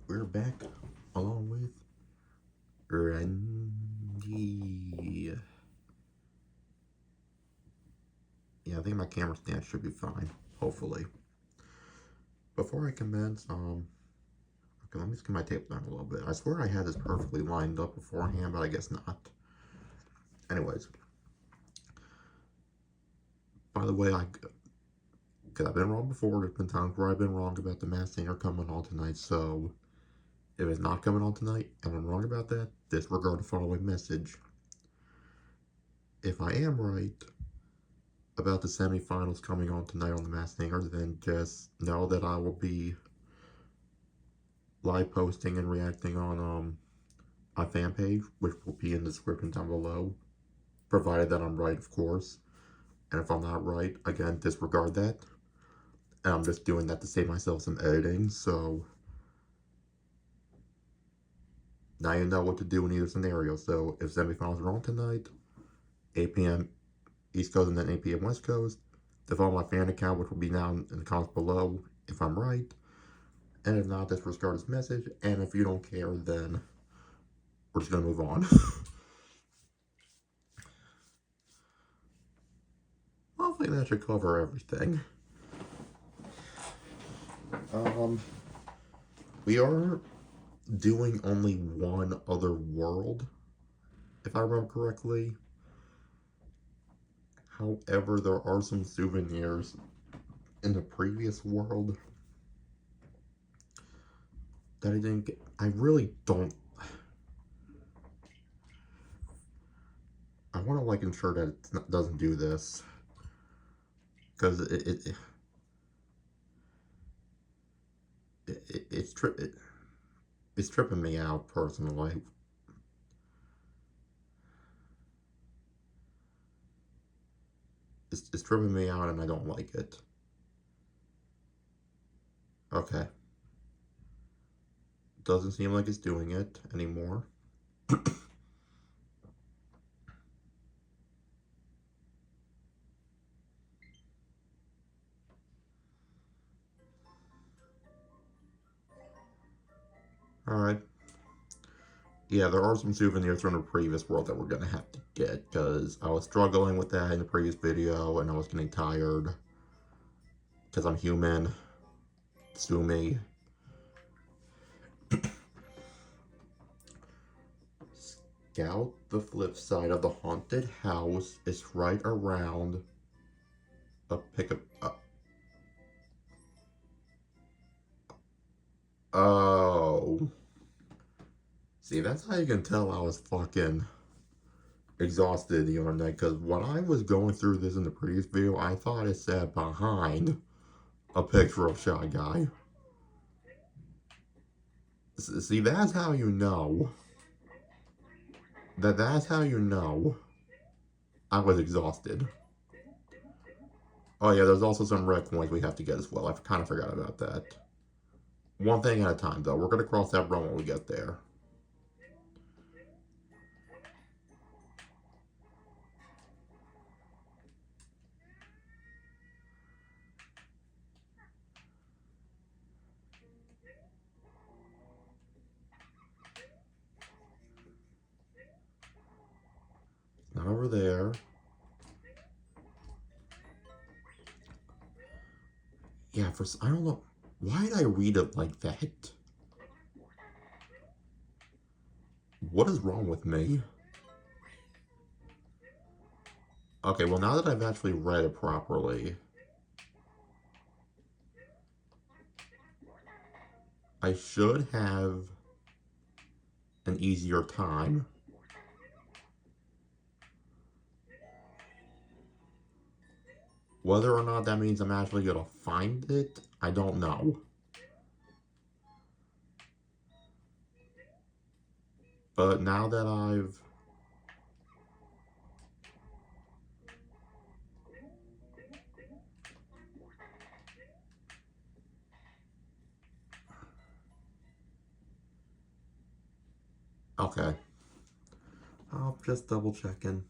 we're back along with Randy. Yeah, I think my camera stand should be fine, hopefully. Before I commence, okay, let me just get my tape down a little bit. I swear I had this perfectly lined up beforehand, but I guess not. Anyways, by the way, because I've been wrong before, there's been times where I've been wrong about the Masked Singer coming on tonight, so if it's not coming on tonight, and I'm wrong about that, disregard the following message. If I am right about the semifinals coming on tonight on the Masked Singer, then just know that I will be live posting and reacting on my fan page, which will be in the description down below, provided that I'm right, of course. And if I'm not right, again, disregard that. And I'm just doing that to save myself some editing, so now you know what to do in either scenario. So if semifinals are on tonight, 8 p.m. East Coast and then 8 p.m. West Coast, to follow my fan account, which will be down in the comments below if I'm right. And if not, disregard this message. And if you don't care, then we're just gonna move on. Hopefully that should cover everything. We are doing only one other world, if I remember correctly. However, there are some souvenirs in the previous world that I didn't get. I really don't. I want to like ensure that it doesn't do this, because it's tripping me out personally. It's tripping me out, and I don't like it. Okay. Doesn't seem like it's doing it anymore. Alright. Yeah, there are some souvenirs from the previous world that we're gonna have to get, because I was struggling with that in the previous video, and I was getting tired. Because I'm human. Sue me. Scout the flip side of the haunted house. It's right around a pickup. Oh. See, that's how you can tell I was fucking exhausted the other night, because when I was going through this in the previous video, I thought it said behind a picture of Shy Guy. See, that's how you know. That's how you know I was exhausted. Oh yeah, there's also some red coins we have to get as well. I kind of forgot about that. One thing at a time, though. We're going to cross that road when we get there. Not over there. Yeah, I don't know. Why did I read it like that? What is wrong with me? Okay, well now that I've actually read it properly, I should have an easier time. Whether or not that means I'm actually gonna find it, I don't know. But now that I've... Okay. I'm just double checking.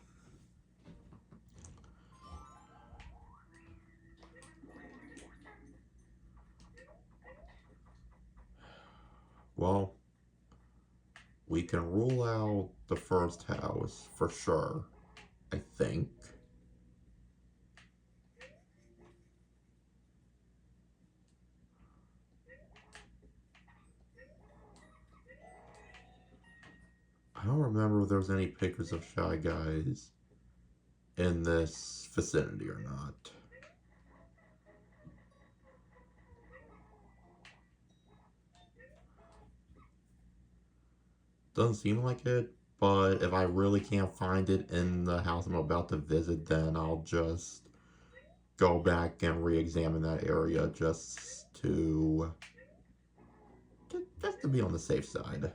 Well, we can rule out the first house for sure, I think. I don't remember if there was any pictures of Shy Guys in this vicinity or not. Doesn't seem like it, but if I really can't find it in the house I'm about to visit, then I'll just go back and re-examine that area just to be on the safe side.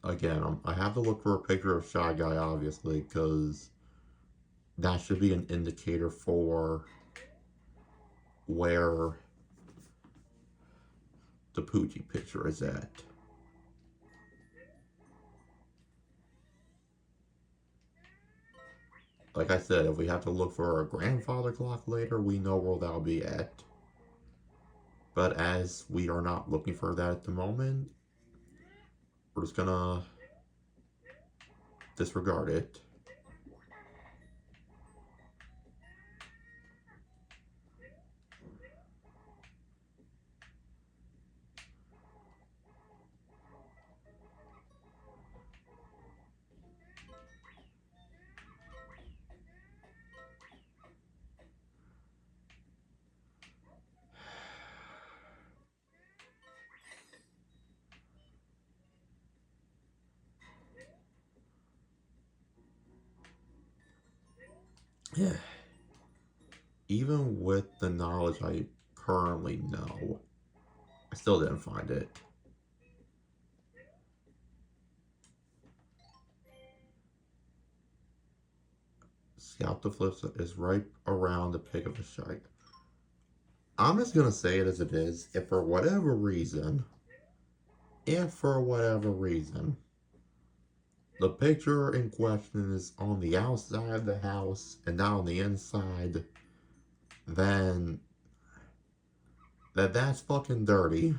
Again, I have to look for a picture of Shy Guy, obviously, because that should be an indicator for where the Poochie picture is at. Like I said, if we have to look for a grandfather clock later, we know where that'll be at. But as we are not looking for that at the moment, we're just gonna disregard it. Yeah. Even with the knowledge I currently know, I still didn't find it. Scout the Flips is right around the pick of the shite. I'm just gonna say it as it is. If for whatever reason, the picture in question is on the outside of the house and not on the inside, then that's fucking dirty.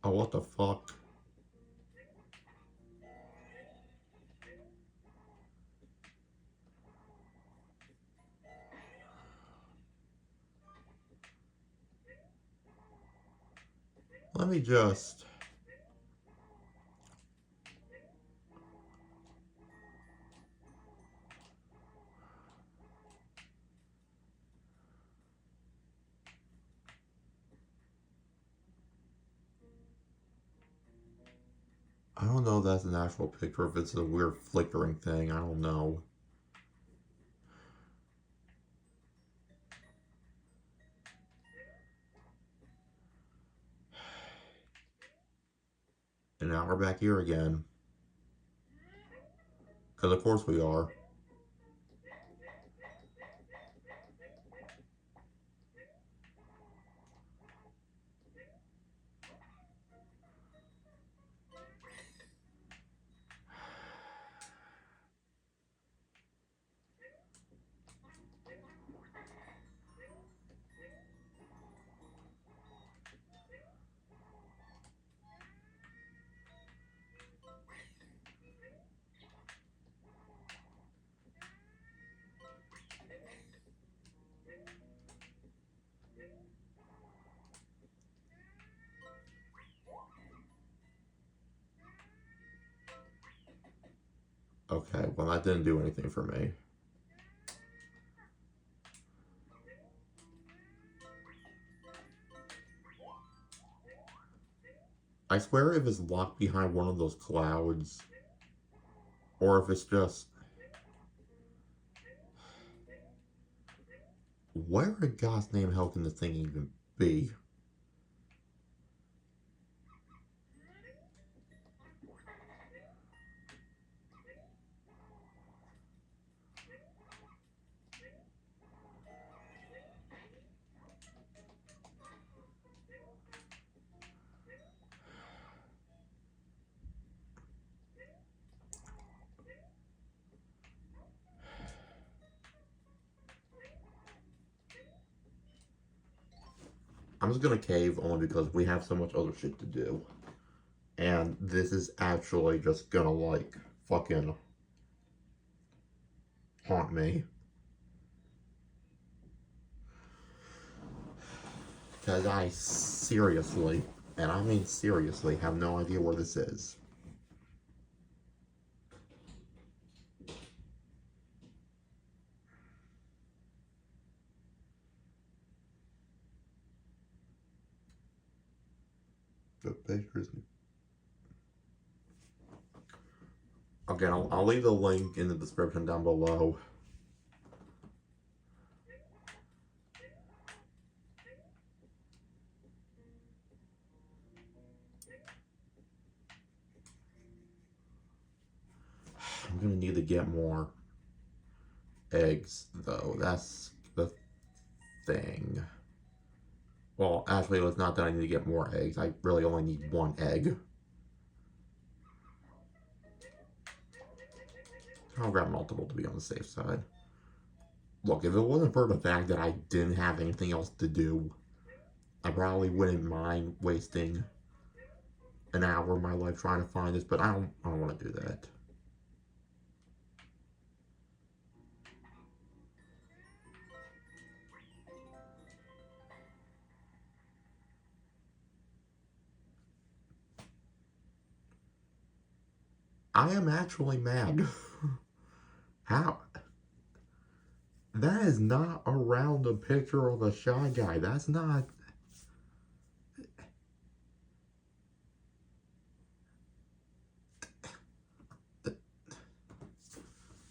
Oh, what the fuck? Let me just. I don't know if that's an actual picture, if it's a weird flickering thing, I don't know. And now we're back here again. Because of course we are. Okay, well that didn't do anything for me. I swear if it's locked behind one of those clouds, or if it's just... Where in God's name hell can this thing even be? I'm just gonna cave only because we have so much other shit to do. And this is actually just gonna, like, fucking haunt me. Because I seriously, and I mean seriously, have no idea where this is. The pictures. Okay, I'll leave the link in the description down below. I'm gonna need to get more eggs, though. That's the thing. Well, actually, it's not that I need to get more eggs. I really only need one egg. I'll grab multiple to be on the safe side. Look, if it wasn't for the fact that I didn't have anything else to do, I probably wouldn't mind wasting an hour of my life trying to find this, but I don't want to do that. I am actually mad. How? That is not a random picture of a Shy Guy. That's not...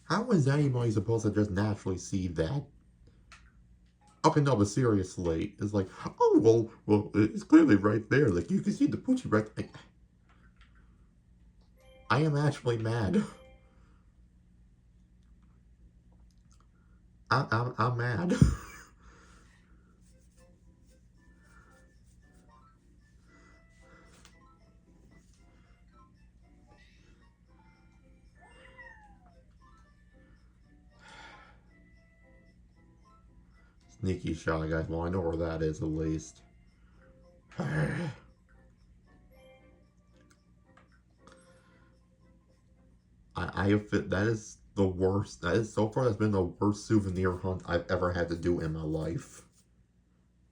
How is anybody supposed to just naturally see that? Okay, no, but seriously, it's like, oh, well, it's clearly right there. Like, you can see the Poochie right there. I am actually mad. I'm mad. Sneaky Shy Guys. Well, I know where that is, at least. I have fit. That is the worst. That is so far. That's been the worst souvenir hunt I've ever had to do in my life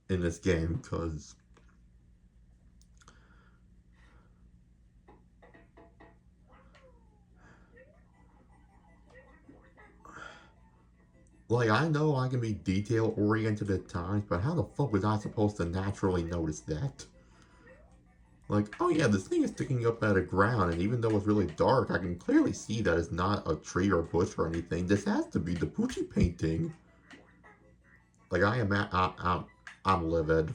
in this game. Cause like I know I can be detail oriented at times, but how the fuck was I supposed to naturally notice that? Like, oh yeah, this thing is sticking up out of ground, and even though it's really dark, I can clearly see that it's not a tree or a bush or anything. This has to be the Poochie painting. Like I am, I'm livid.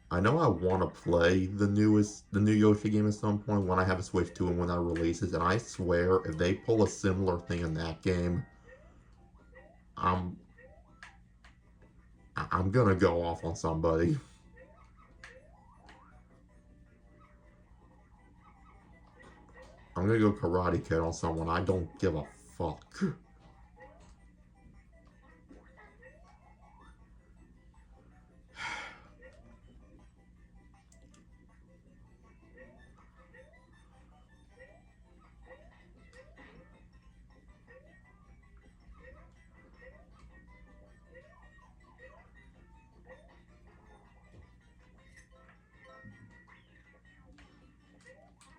I know I want to play the new Yoshi game at some point when I have a Switch 2 and when that releases, and I swear if they pull a similar thing in that game, I'm I'm gonna go off on somebody. I'm gonna go Karate Kid on someone. I don't give a fuck.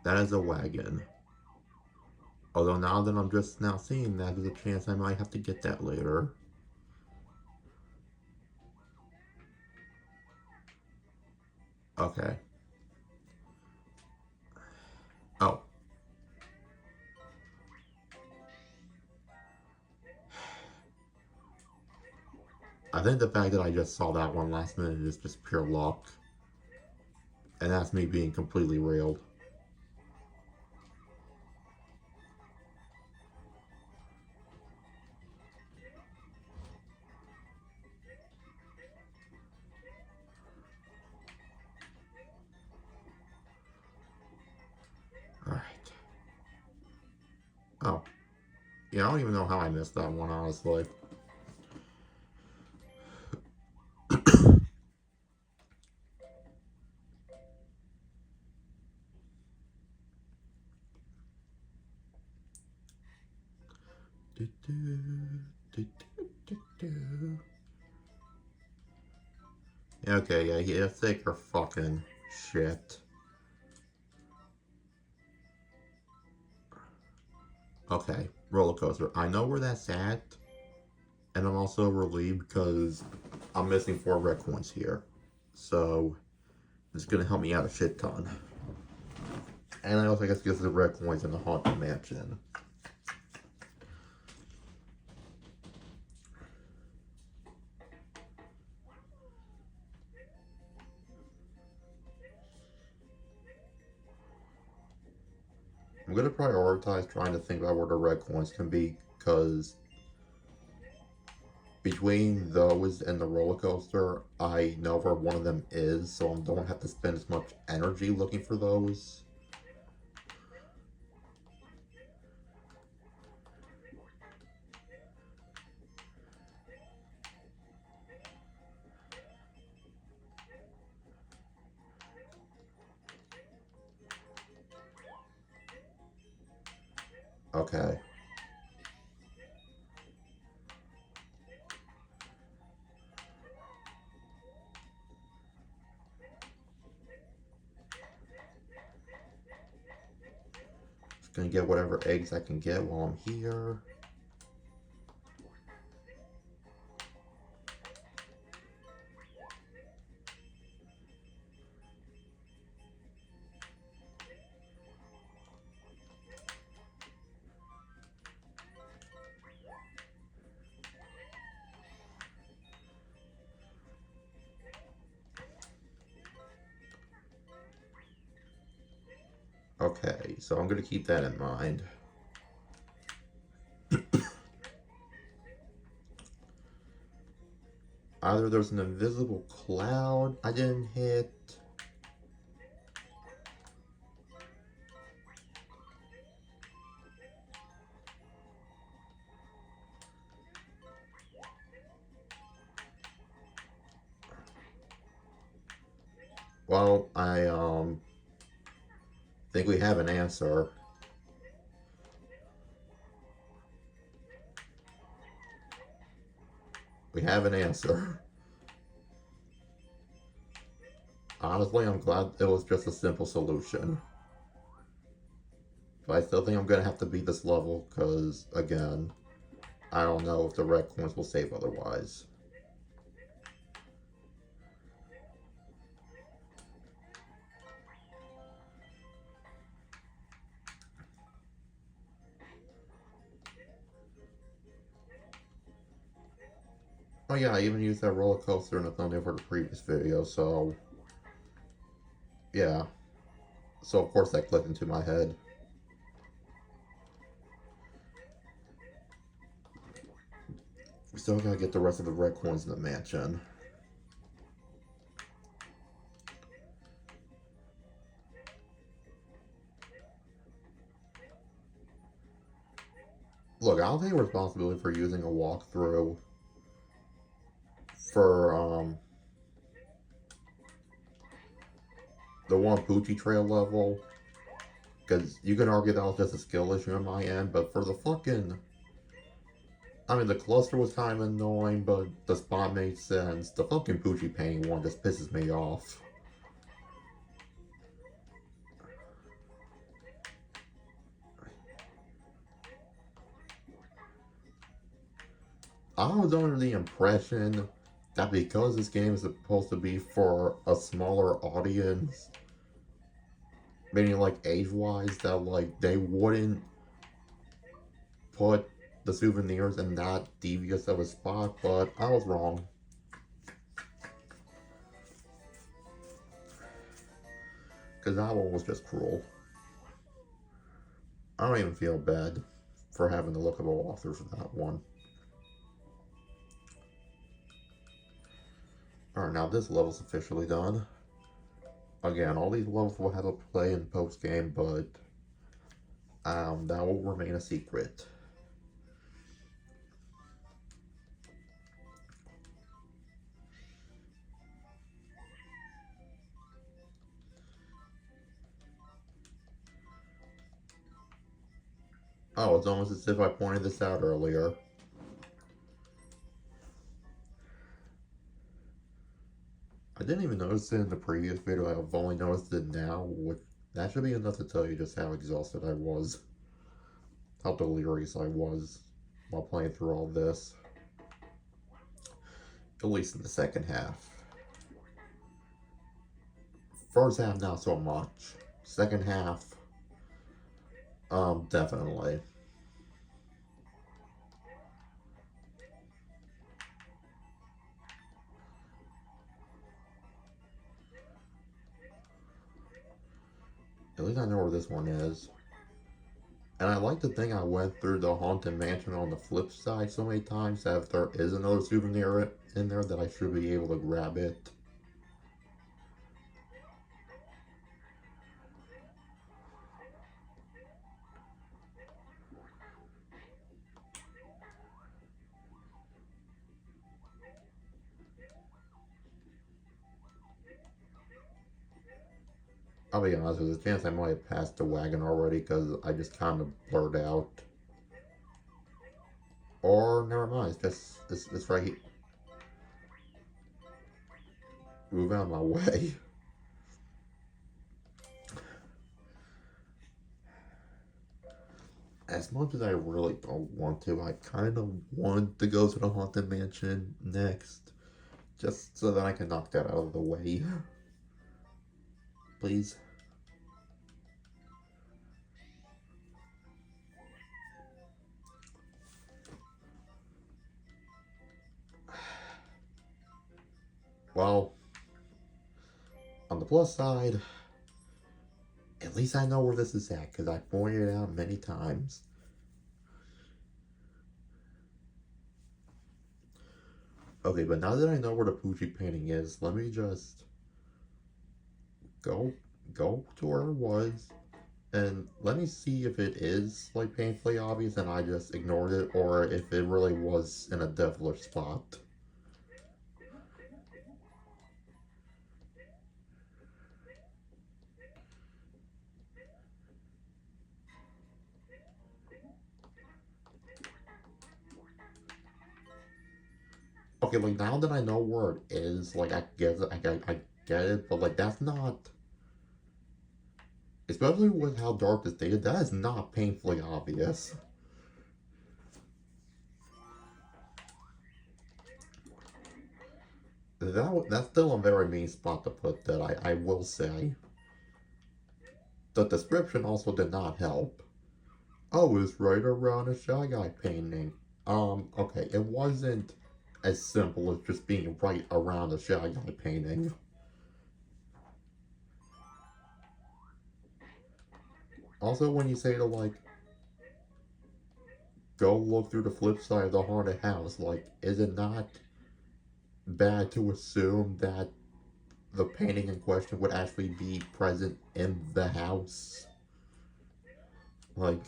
That is a wagon. Although now that I'm just now seeing that, there's a chance I might have to get that later. Okay. Oh. I think the fact that I just saw that one last minute is just pure luck. And that's me being completely real. Alright. Oh. Yeah, I don't even know how I missed that one, honestly. Okay, yeah, you think you're fucking shit. Okay, roller coaster. I know where that's at, and I'm also relieved because I'm missing 4 red coins here. So, it's gonna help me out a shit ton. And I also guess because the red coins in the Haunted Mansion. I'm gonna prioritize trying to think about where the red coins can be, because between those and the roller coaster, I know where one of them is, so I don't have to spend as much energy looking for those. Okay. Just gonna get whatever eggs I can get while I'm here. Okay, so I'm gonna keep that in mind. Either there's an invisible cloud I didn't hit. Well, I think we have an answer. We have an answer. Honestly, I'm glad it was just a simple solution. But I still think I'm gonna have to beat this level, because, again, I don't know if the red coins will save otherwise. Oh yeah, I even used that roller coaster in the thumbnail for the previous video, so... yeah. So of course that clicked into my head. We still gotta get the rest of the red coins in the mansion. Look, I'll take responsibility for using a walkthrough for the one Poochie Trail level, because you can argue that was just a skill issue on my end, but for the fucking... I mean, the cluster was kind of annoying, but the spot made sense. The fucking Poochie painting one just pisses me off. I was under the impression that because this game is supposed to be for a smaller audience, meaning like age-wise, that like they wouldn't put the souvenirs in that devious of a spot, but I was wrong. Because that one was just cruel. I don't even feel bad for having to look at the walkthrough for that one. Alright, now this level's officially done. Again, all these levels will have a play in post-game, but that will remain a secret. Oh, it's almost as if I pointed this out earlier. I didn't even notice it in the previous video. I've only noticed it now, which that should be enough to tell you just how exhausted I was. How delirious I was while playing through all this. At least in the second half. First half, not so much. Second half, definitely. At least I know where this one is. And I like to think I went through the Haunted Mansion on the flip side so many times that if there is another souvenir in there that I should be able to grab it. I'll be honest, there's a chance I might have passed the wagon already because I just kind of blurred out. Or, never mind, it's right here. Move out of my way. As much as I really don't want to, I kind of want to go to the Haunted Mansion next. Just so that I can knock that out of the way. Please. Well, on the plus side, at least I know where this is at, because I pointed it out many times. Okay, but now that I know where the Poochie painting is, let me just go to where it was, and let me see if it is, like, painfully obvious and I just ignored it, or if it really was in a devilish spot. Okay, like, now that I know where it is, like, I get it, I get it, but, like, that's not... Especially with how dark this data, that is not painfully obvious. That's still a very mean spot to put that, I will say. The description also did not help. Oh, it's right around a Shy Guy painting. Okay, it wasn't as simple as just being right around a Shy Guy painting. Also, when you say to, like, go look through the flip side of the haunted house, like, is it not bad to assume that the painting in question would actually be present in the house? Like,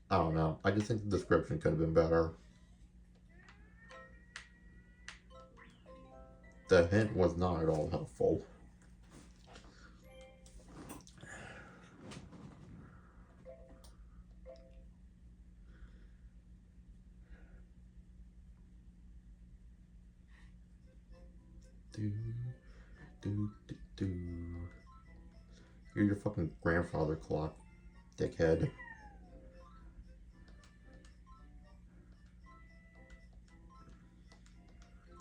I don't know. I just think the description could have been better. The hint was not at all helpful. Do, do. You're your fucking grandfather clock, dickhead.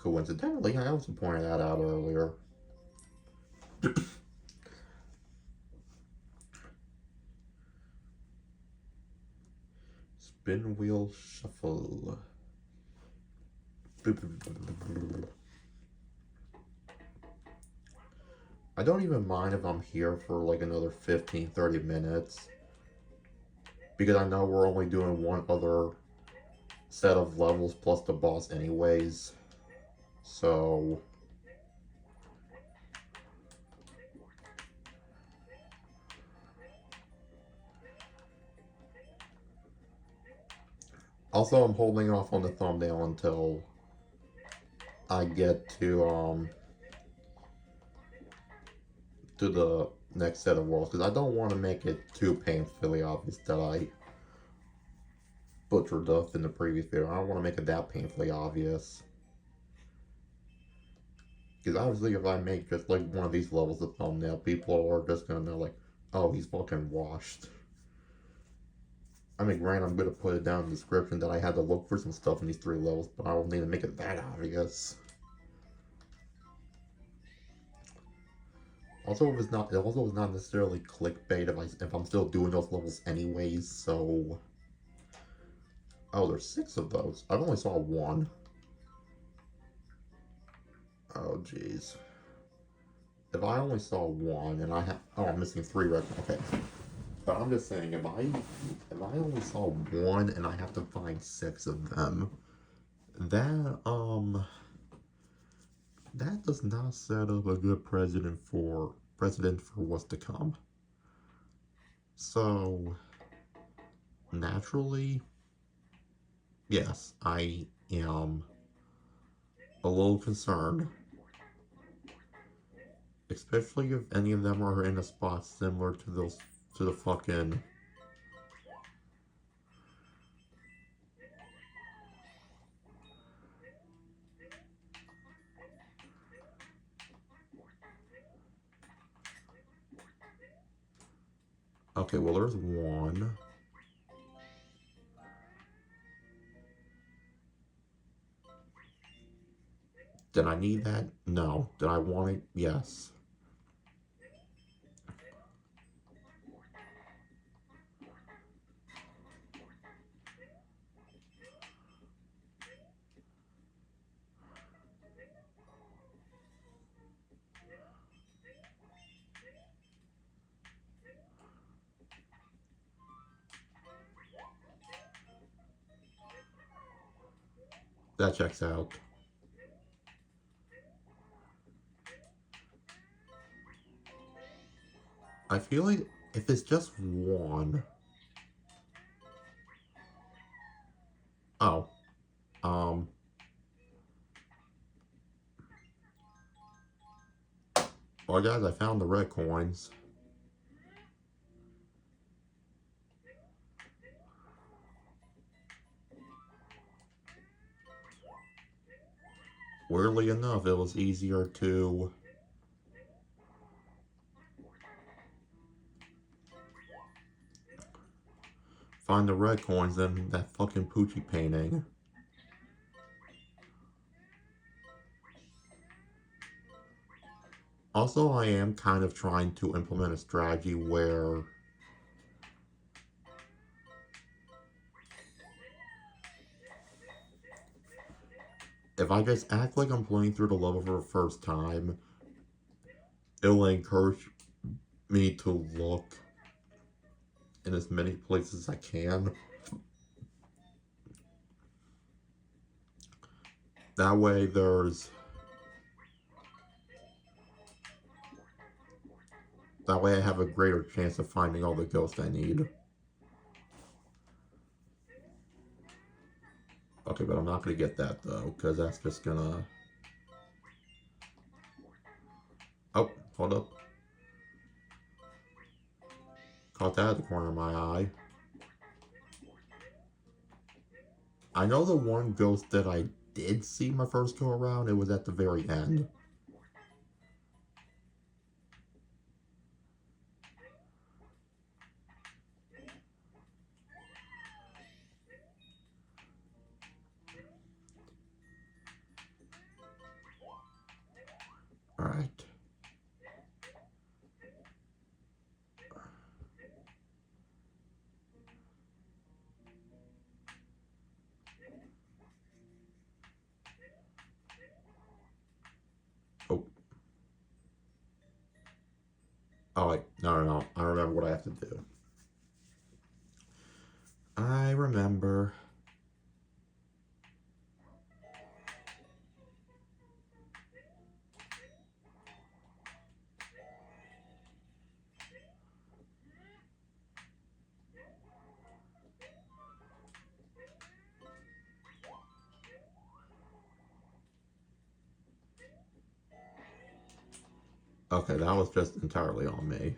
Coincidentally, I also pointed that out earlier. Spin wheel shuffle. I don't even mind if I'm here for like another 15-30 minutes. Because I know we're only doing one other set of levels plus the boss anyways. So... Also, I'm holding off on the thumbnail until I get to the next set of worlds, because I don't want to make it too painfully obvious that I butchered stuff in the previous video. I don't want to make it that painfully obvious. Because obviously if I make just like one of these levels a thumbnail, people are just gonna know like, oh, he's fucking washed. I mean, granted, I'm gonna put it down in the description that I had to look for some stuff in these 3 levels, but I don't need to make it that obvious. Also, if it's not necessarily clickbait if I'm still doing those levels anyways. So, oh, there's 6 of those. I've only saw 1. Oh, jeez. If I only saw 1 and I have, oh, I'm missing 3 right now. Okay. But I'm just saying, if I only saw 1 and I have to find 6 of them, that does not set up a good precedent for what's to come. So naturally, yes, I am a little concerned, especially if any of them are in a spot similar to the fucking. Okay, well, there's 1. Did I need that? No. Did I want it? Yes. That checks out. I feel like if it's just 1. Oh. Well, guys, I found the red coins. Weirdly enough, it was easier to find the red coins than that fucking Poochie painting. Also, I am kind of trying to implement a strategy where if I just act like I'm playing through the level for the first time, it'll encourage me to look in as many places as I can. That way I have a greater chance of finding all the ghosts I need. Okay, but I'm not gonna get that though, because that's just gonna... Oh, hold up. Caught that at the corner of my eye. I know the one ghost that I did see my first go around, it was at the very end. Oh wait, no. I remember what I have to do. I remember. Okay, that was just entirely on me.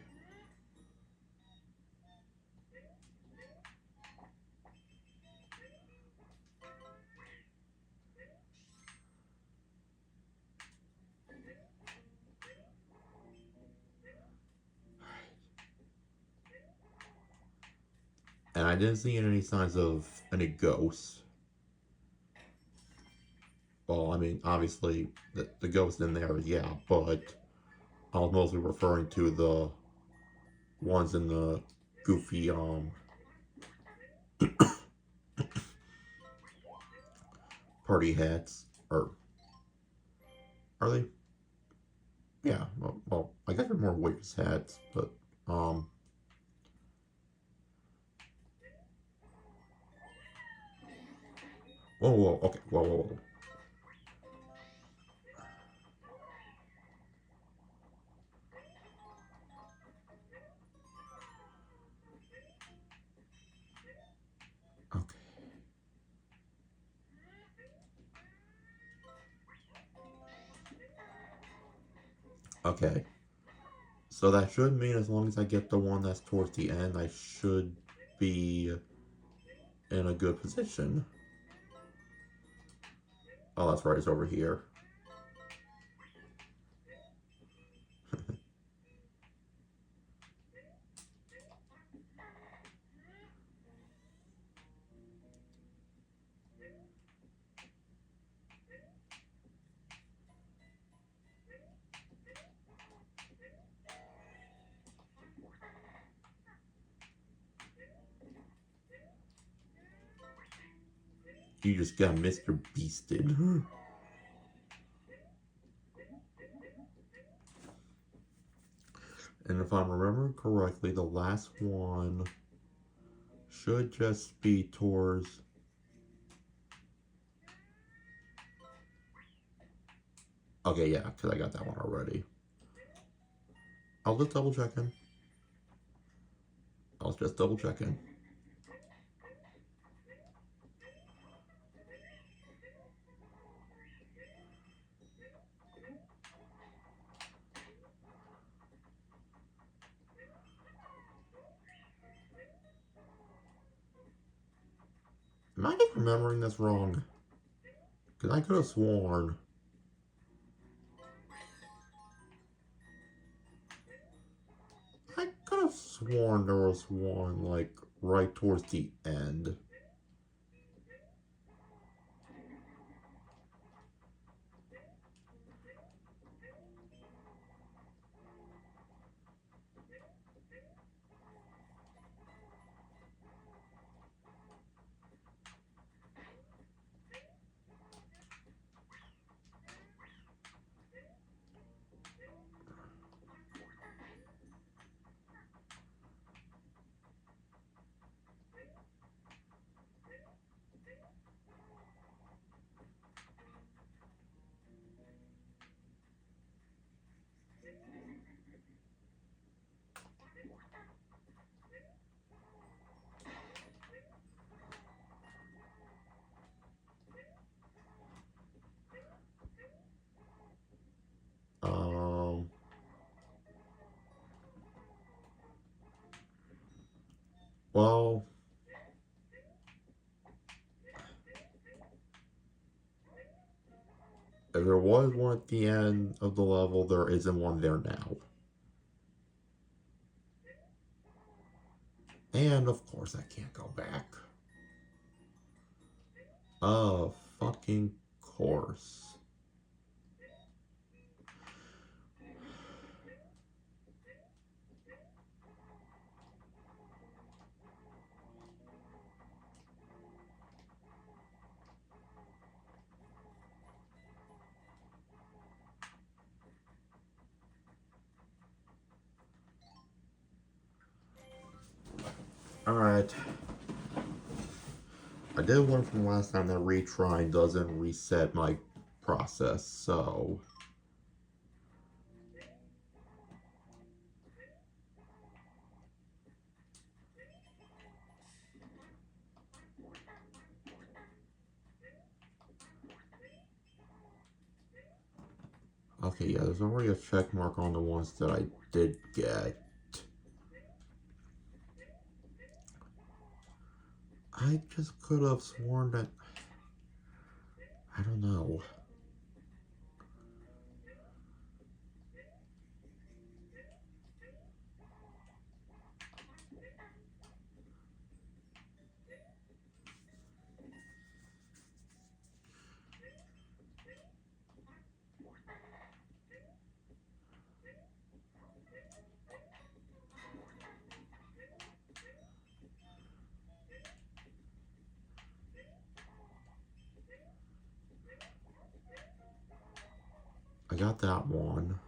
And I didn't see any signs of any ghosts. Well, I mean, obviously, the ghost in there, yeah, but I was mostly referring to the ones in the goofy, party hats. Or, are they? Yeah, well I guess they're more witch hats, but, um, whoa, okay, whoa. Okay, okay. So that should mean as long as I get the one that's towards the end, I should be in a good position. Oh, that's right, it's over here. You just got Mr. Beasted. And if I'm remembering correctly, the last one should just be towards. Okay, yeah, because I got that one already. I was just double checking. I was just double checking. Am I just remembering this wrong? Because I could have sworn. I could have sworn there was one, like, right towards the end. Um, well, if there was one at the end of the level, there isn't one there now. And of course, I can't go back. Of fucking course. Alright. I did learn from last time that retrying doesn't reset my process, so... Okay, yeah, there's already a check mark on the ones that I did get. I just could have sworn that... I don't know. I got that one.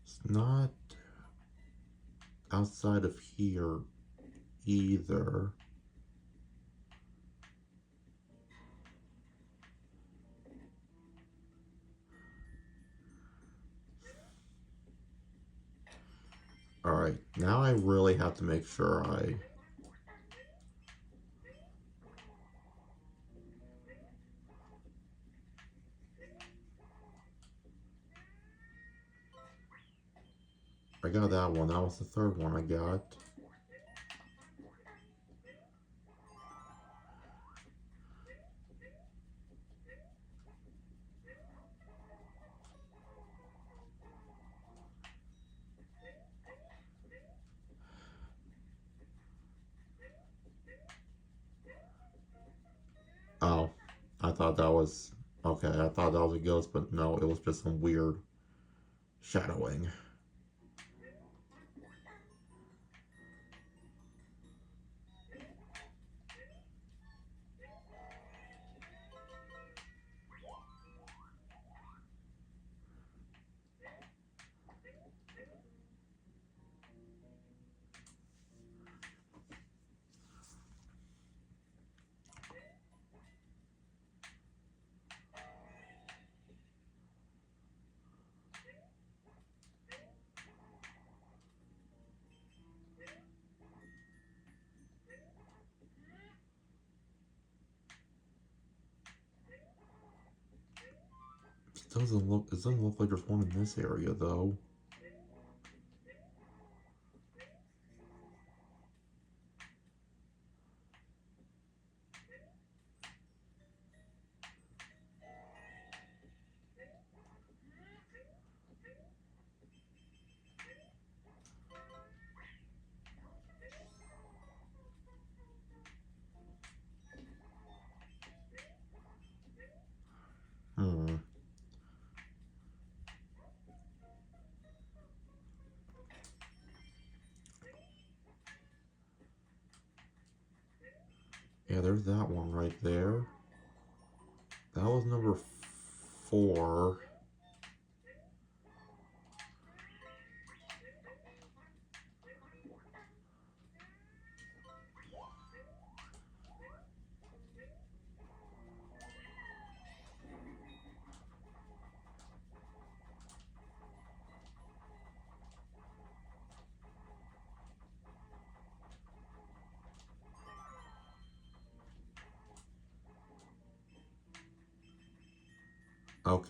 It's not outside of here either. Alright, now I really have to make sure I got that one. That was the third one I got. Oh, I thought that was... Okay, I thought that was a ghost, but no, it was just some weird shadowing. It doesn't look like there's one in this area, though. Hmm. Yeah, there's that one right there. That was number 4. Okay.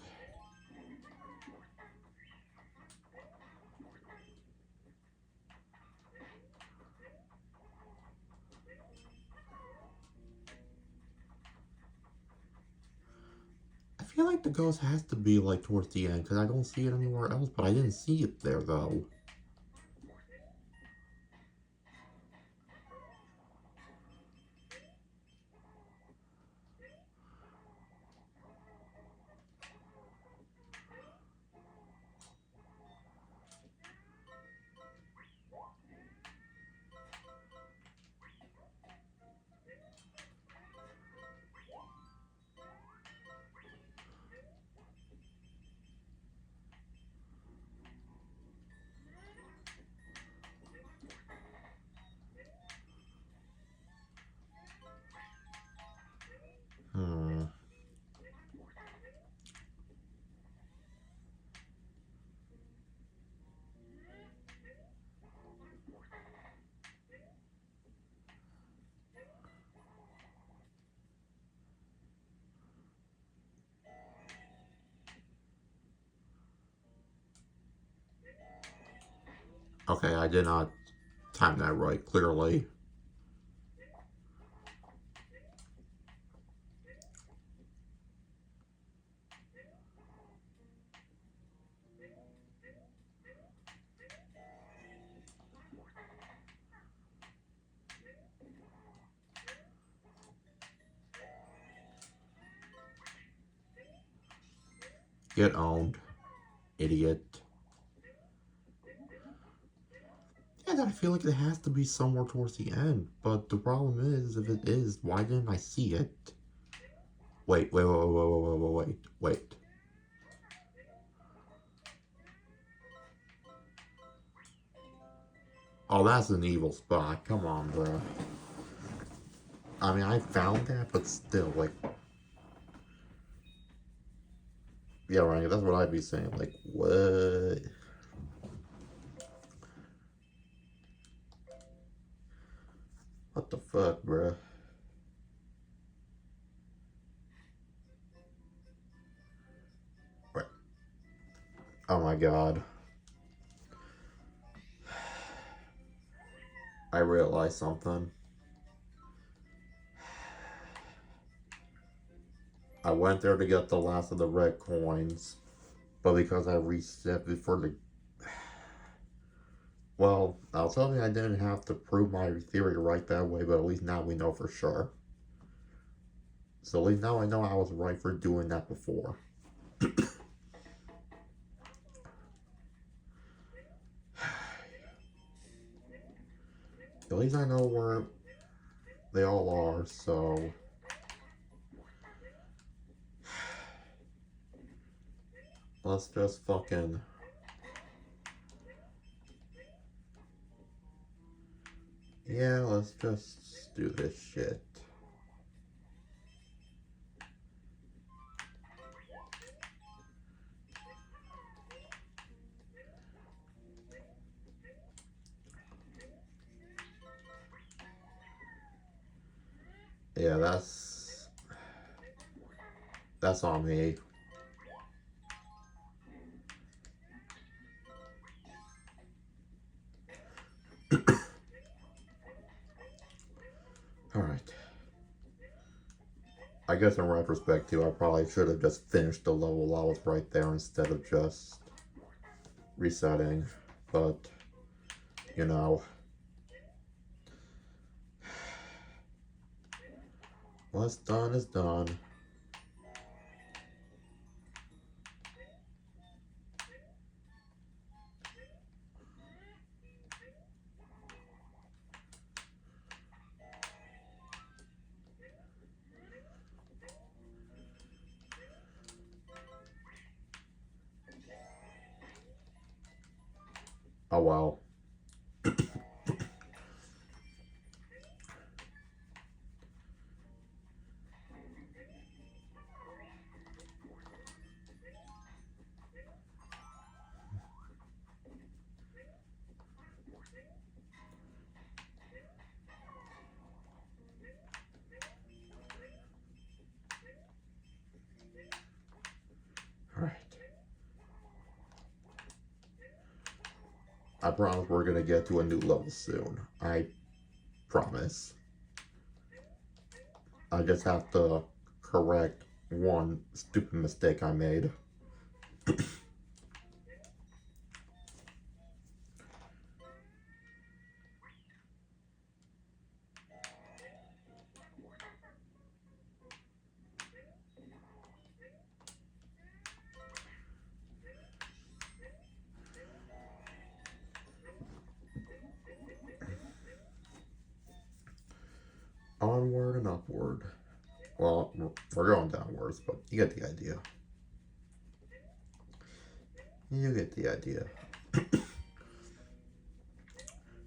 I feel like the ghost has to be like towards the end because I don't see it anywhere else, but I didn't see it there though. Okay, I did not time that right, clearly. Get owned, idiot. Yeah, I feel like it has to be somewhere towards the end, but the problem is, if it is, why didn't I see it? Wait. Oh, that's an evil spot. Come on, bro. I mean, I found that, but still, like, yeah, right. That's what I'd be saying. Like, what? What the fuck, bro? Right. Oh my god. I realized something. I went there to get the last of the red coins, but because I reset before the... Well, I'll tell you I didn't have to prove my theory right that way, but at least now we know for sure. So at least now I know I was right for doing that before. At least I know where they all are, so... Let's just fucking... Yeah, let's just do this shit. Yeah, that's on me. Alright. I guess in retrospect too, I probably should have just finished the level while I was right there instead of just resetting. But, you know. What's done is done. Oh well. Alright. I promise we're gonna get to a new level soon. I promise. I just have to correct one stupid mistake I made. Onward and upward. Well, we're going downwards, but you get the idea. You get the idea.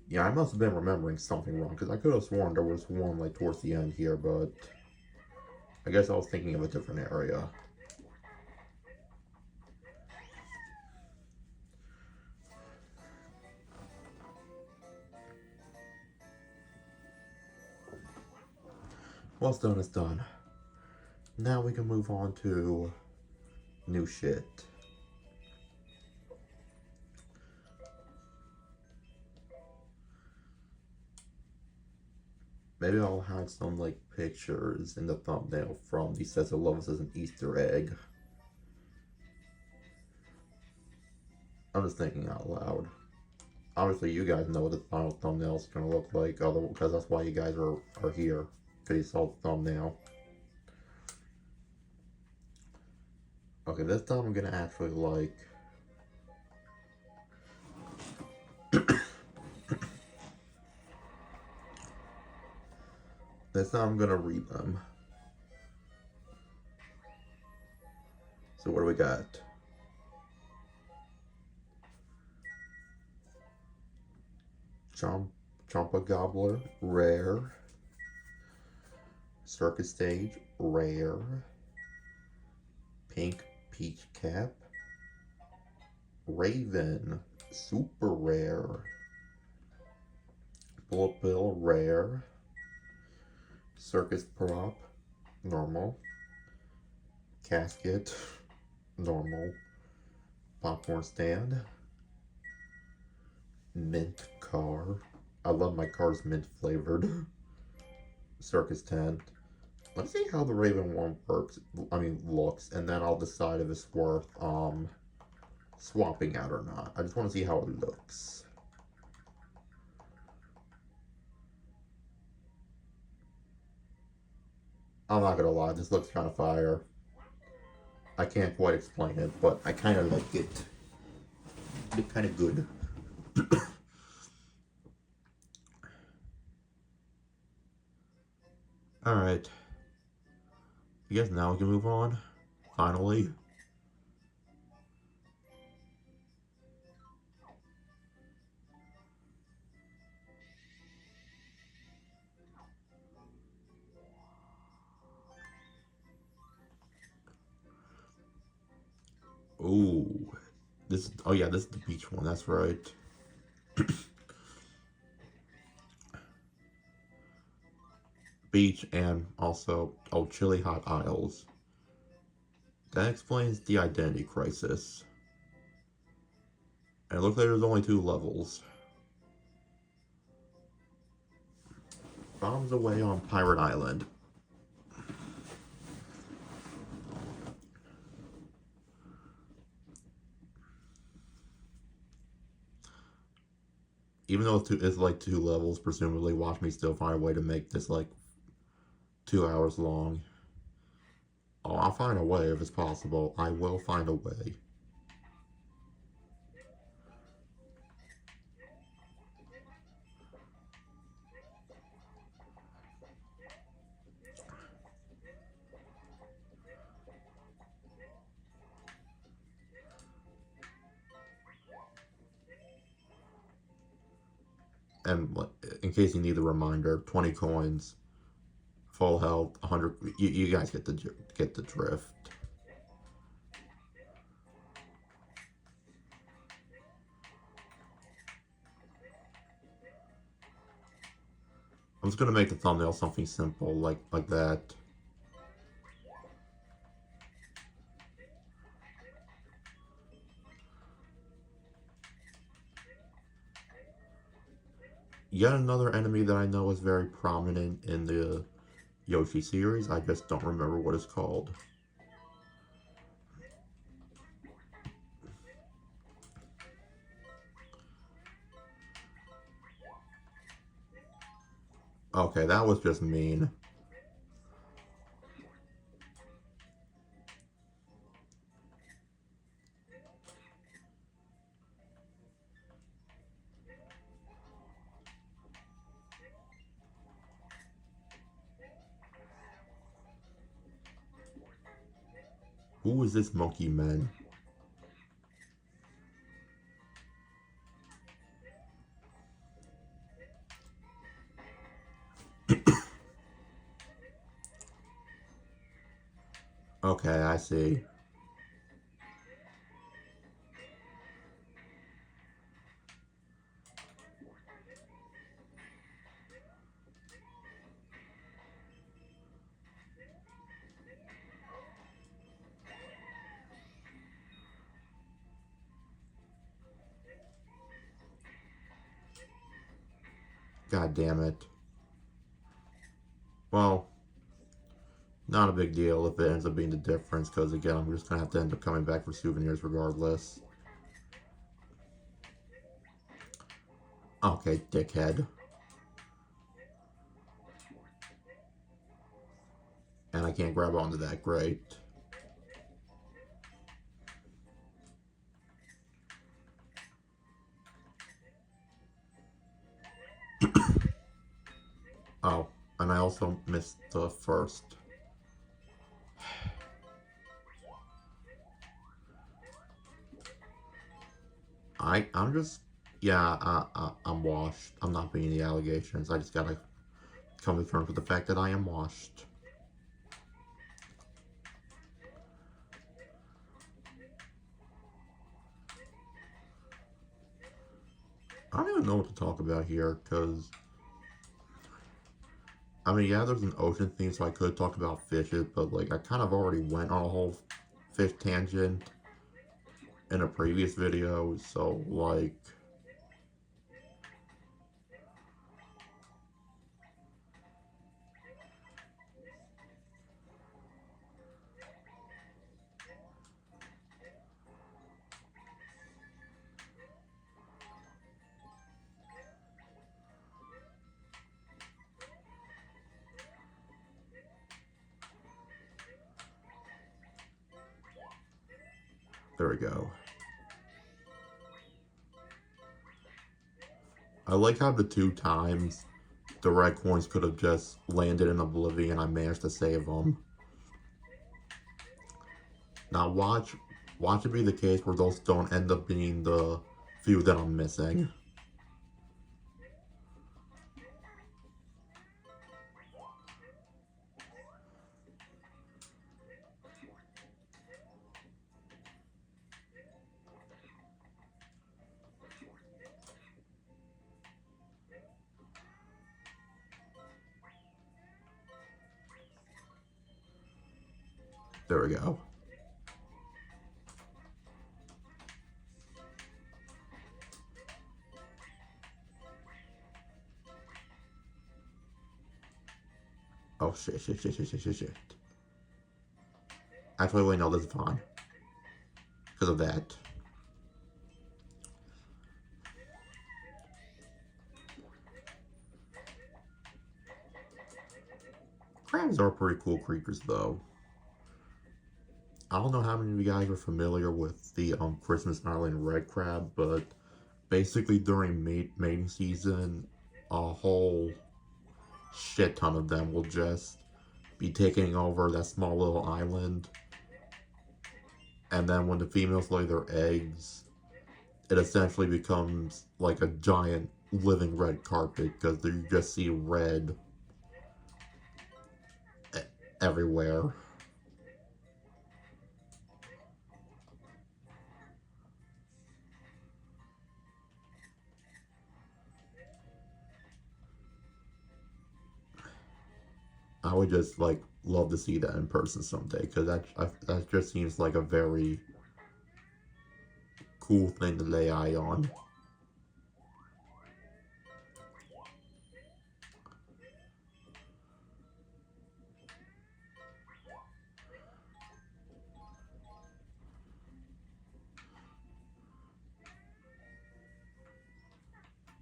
Yeah, I must have been remembering something wrong, because I could have sworn there was one, like, towards the end here, but... I guess I was thinking of a different area. What's done is done. Now we can move on to... new shit. Maybe I'll hide some like pictures in the thumbnail from these sets of levels as an Easter egg. I'm just thinking out loud. Obviously, you guys know what the final thumbnail is gonna look like, because that's why you guys are here. Because you saw the thumbnail. Okay, this time I'm gonna actually like. This time I'm gonna read them. So what do we got? Champa Gobbler, rare. Circus Stage, rare. Pink Peach Cap. Raven, super rare. Bullet Bill, rare. Circus Prop, normal. Casket, normal. Popcorn Stand. Mint Car. I love my cars mint flavored. Circus Tent. Let's see how the Raven one works. Looks, and then I'll decide if it's worth swapping out or not. I just want to see how it looks. I'm not gonna lie, this looks kind of fire. I can't quite explain it, but I kind of like it. It's kind of good. Alright. I guess now we can move on. Finally. Ooh. Oh yeah, this is the beach one, that's right. Beach and also, Chili Hot Isles. That explains the identity crisis. And it looks like there's only 2 levels. Bombs away on Pirate Island. Even though it's like 2 levels, presumably, watch me still find a way to make this like 2 hours long. Oh, I'll find a way if it's possible. I will find a way. And in case you need the reminder, 20 coins, full health, 100. You guys get the drift. I'm just gonna make the thumbnail something simple like that. Yet another enemy that I know is very prominent in the Yoshi series. I just don't remember what it's called. Okay, that was just mean. Who is this monkey man? Okay, I see. God damn it. Well, not a big deal if it ends up being the difference, because again, I'm just going to have to end up coming back for souvenirs regardless. Okay, dickhead. And I can't grab onto that, great. Oh, and I also missed the first. I'm just, yeah, I'm washed. I'm not being the allegations. I just gotta come to terms with the fact that I am washed. I don't even know what to talk about here, because, I mean, yeah, there's an ocean theme, so I could talk about fishes, but, like, I kind of already went on a whole fish tangent in a previous video, so, like, there we go. I like how the 2 times the red coins could have just landed in oblivion. I managed to save them. Now watch it be the case where those don't end up being the few that I'm missing. There we go. Oh shit. Actually, wait, no, this is fine. Because of that. Crabs are pretty cool creatures, though. I don't know how many of you guys are familiar with the Christmas Island red crab, but basically during mating season, a whole shit ton of them will just be taking over that small little island. And then when the females lay their eggs, it essentially becomes like a giant living red carpet, because you just see red everywhere. I would just like love to see that in person someday, because that just seems like a very cool thing to lay eye on.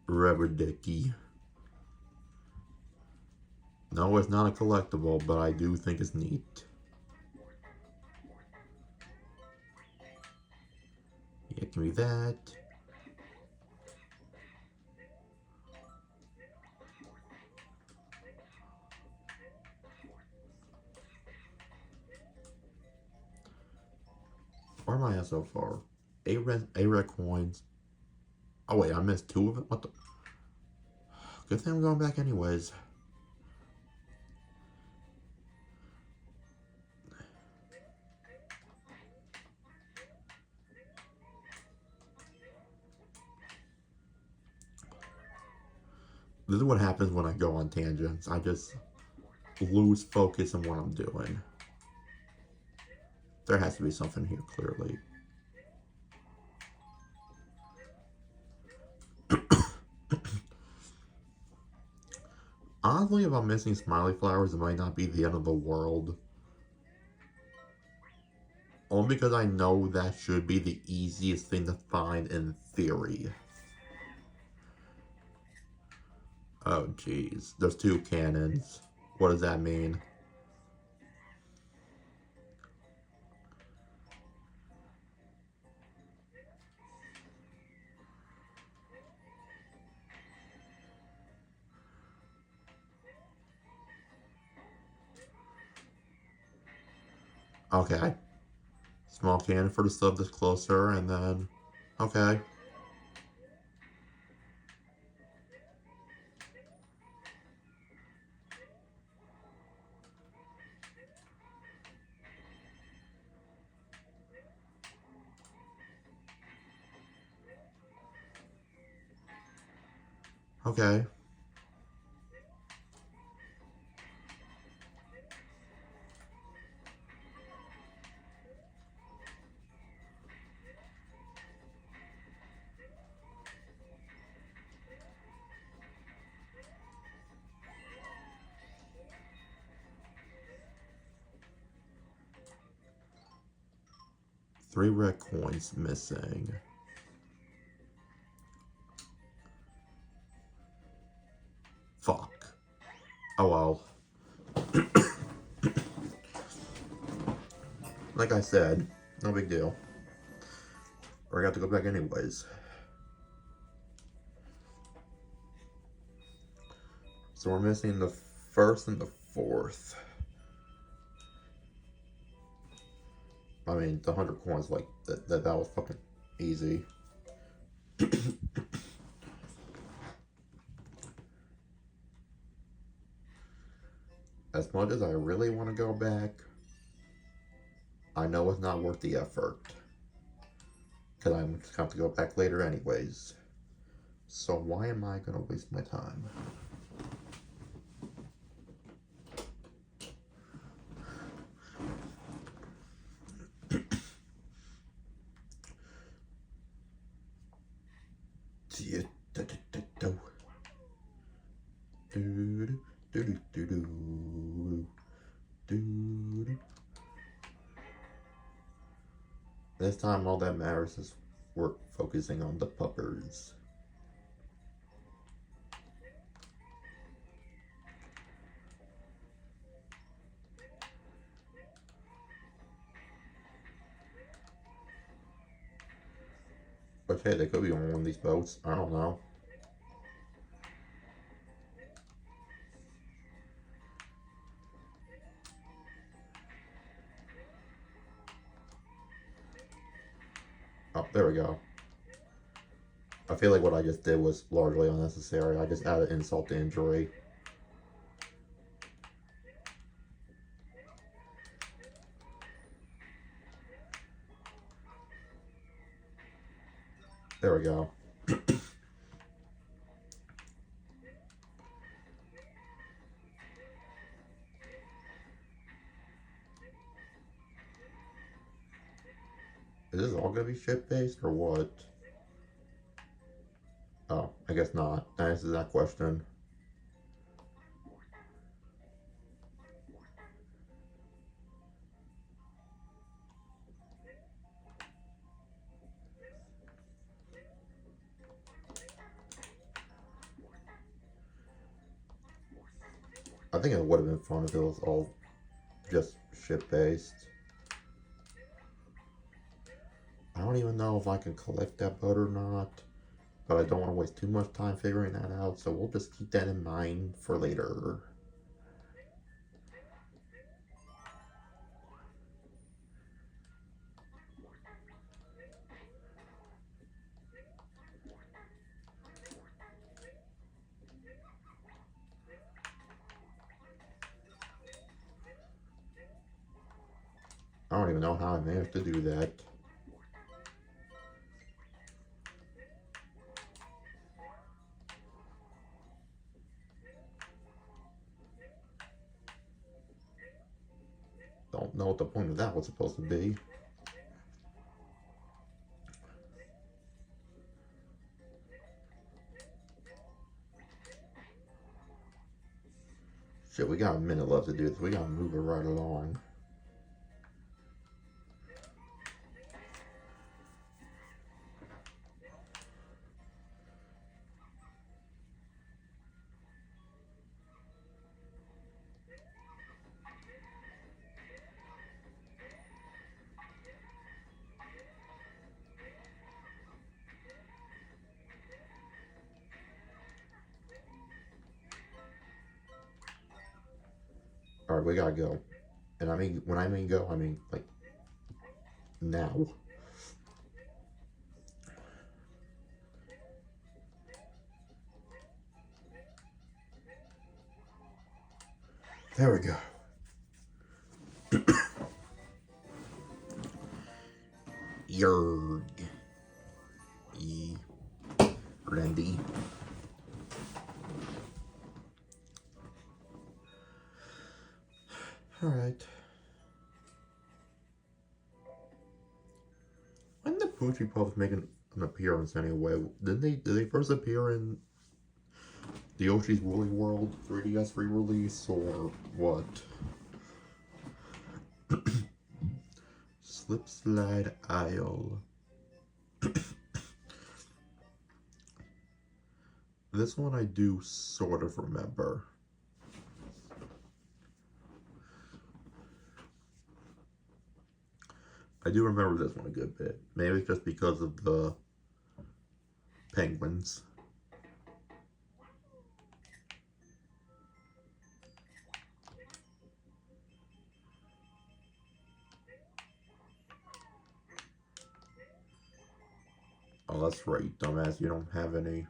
Rubber Dicky. No, it's not a collectible, but I do think it's neat. Yeah, give me that. Where am I at so far? 8 red coins. Oh wait, I missed 2 of it? What the? Good thing I'm going back anyways. This is what happens when I go on tangents. I just lose focus on what I'm doing. There has to be something here, clearly. Honestly, Honestly, if I'm missing smiley flowers, it might not be the end of the world. Only because I know that should be the easiest thing to find in theory. Oh, jeez. There's 2 cannons. What does that mean? Okay. Small cannon for the sub that's closer, and then... Okay. Okay. Three red coins missing. Fuck. Oh well. Like I said, no big deal. We're gonna have to go back anyways. So we're missing the first and the fourth. I mean, the 100 coins, like, that was fucking easy. As much as I really want to go back, I know it's not worth the effort. Because I'm just going to have to go back later anyways. So why am I going to waste my time? This time all that matters is we're focusing on the puppers. But hey, they could be on one of these boats. I don't know. Oh, there we go. I feel like what I just did was largely unnecessary. I just added insult to injury. There we go. Is this all gonna be ship-based or what? Oh, I guess not. That answers that question. I think it would have been fun if it was all just ship-based. I don't even know if I can collect that boat or not, but I don't want to waste too much time figuring that out, so we'll just keep that in mind for later. I don't even know how I managed to do that. Don't know what the point of that was supposed to be. Shit, we got a minute left to do this. We gotta move it right along. Alright, we gotta go. And I mean, when I mean go, I mean, like, now. There we go. Yerg. E. Randy. Alright. When did the Poetry Puffs make an appearance anyway? Did they first appear in the Yoshi's Woolly World 3DS re-release or what? Slip Slide Isle. This one I do sort of remember. I do remember this one a good bit. Maybe it's just because of the penguins. Oh, that's right, dumbass. You don't have any.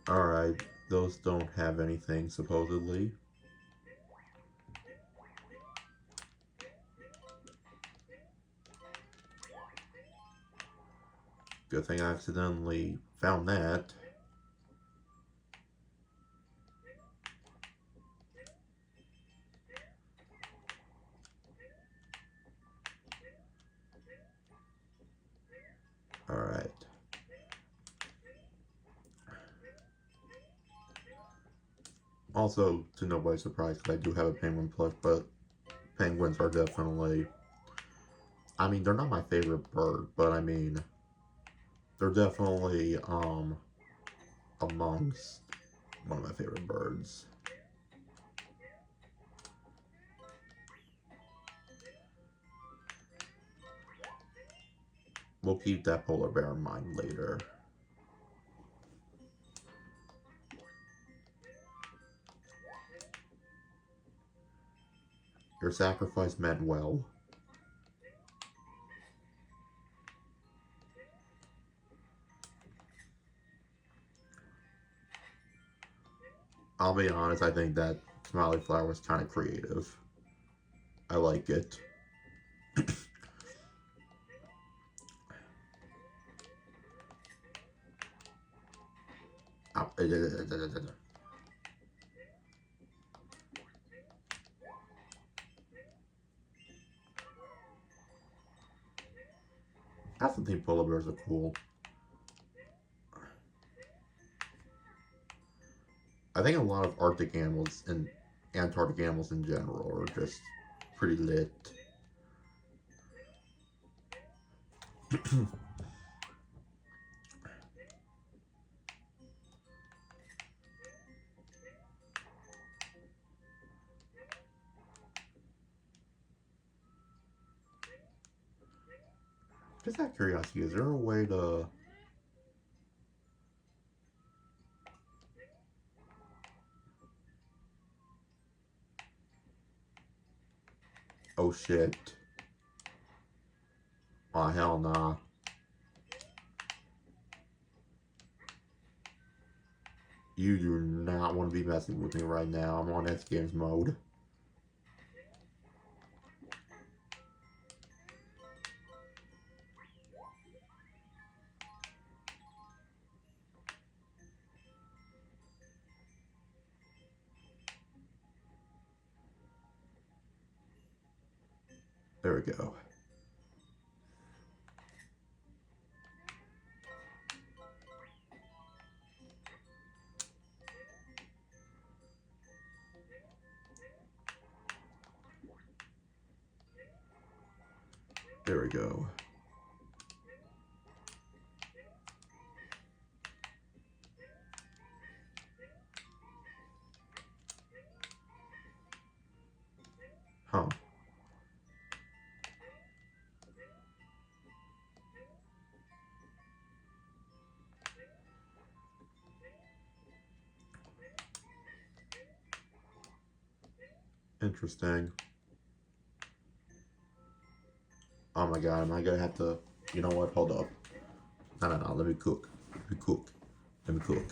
Alright, those don't have anything, supposedly. Good thing I accidentally found that. Alright. Also, to nobody's surprise, because I do have a penguin plush, but penguins are definitely... I mean, they're not my favorite bird, but I mean... They're definitely, amongst one of my favorite birds. We'll keep that polar bear in mind later. Your sacrifice meant well. I'll be honest, I think that smiley flower was kind of creative. I like it. I also think polar bears are cool. I think a lot of Arctic animals and Antarctic animals in general are just pretty lit. Just out of curiosity, is there a way to... Oh shit. Oh hell nah. You do not want to be messing with me right now. I'm on X Games mode. There we go. There we go. Huh. Interesting. Oh my god, am I gonna have to... You know what? Hold up. No. Let me cook. Let me cook. Let me cook.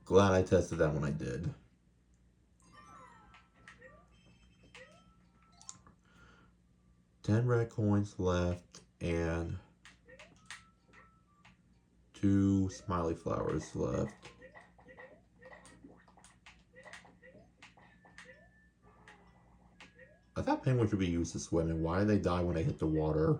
Glad I tested that when I did. $10 red coins left and 2 smiley flowers left. I thought penguins should be used to swimming. Why do they die when they hit the water?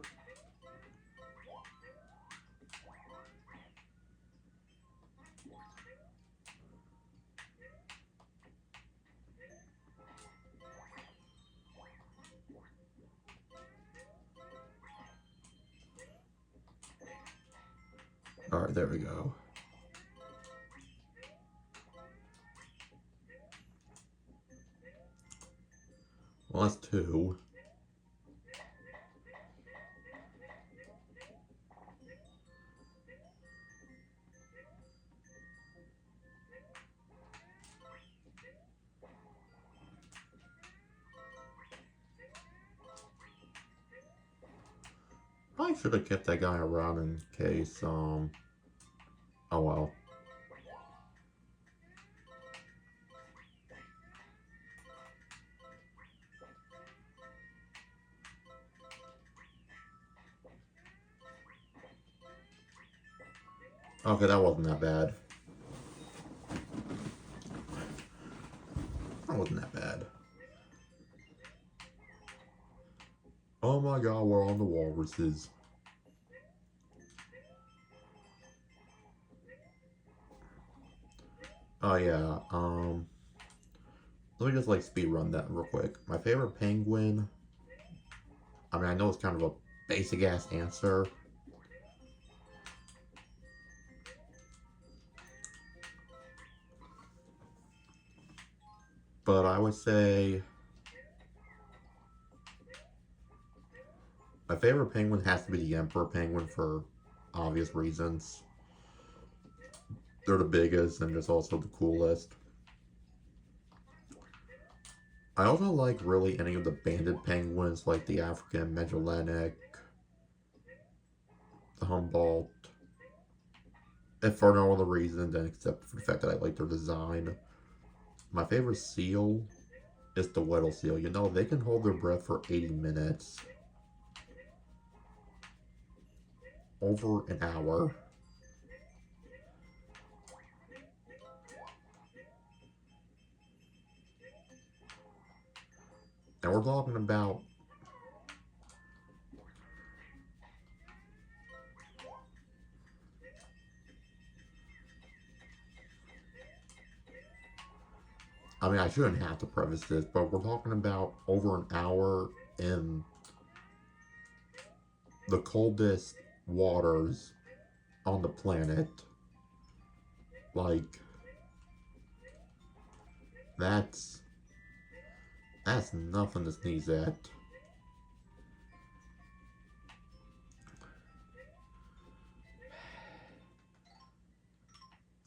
Alright, there we go. Well, that's 2. I should have kept that guy around in case, oh well. Okay, that wasn't that bad. That wasn't that bad. Oh my god, we're on the walruses. Oh yeah, let me just like speed run that real quick. My favorite penguin, I mean I know it's kind of a basic ass answer. But I would say my favorite penguin has to be the emperor penguin for obvious reasons. They're the biggest and just also the coolest. I also like really any of the banded penguins like the African Magellanic, the Humboldt. If for no other reason than except for the fact that I like their design. My favorite seal is the Weddell seal. You know, they can hold their breath for 80 minutes. Over an hour. And we're talking about I mean, I shouldn't have to preface this, but we're talking about over an hour in the coldest waters on the planet. Like, that's nothing to sneeze at.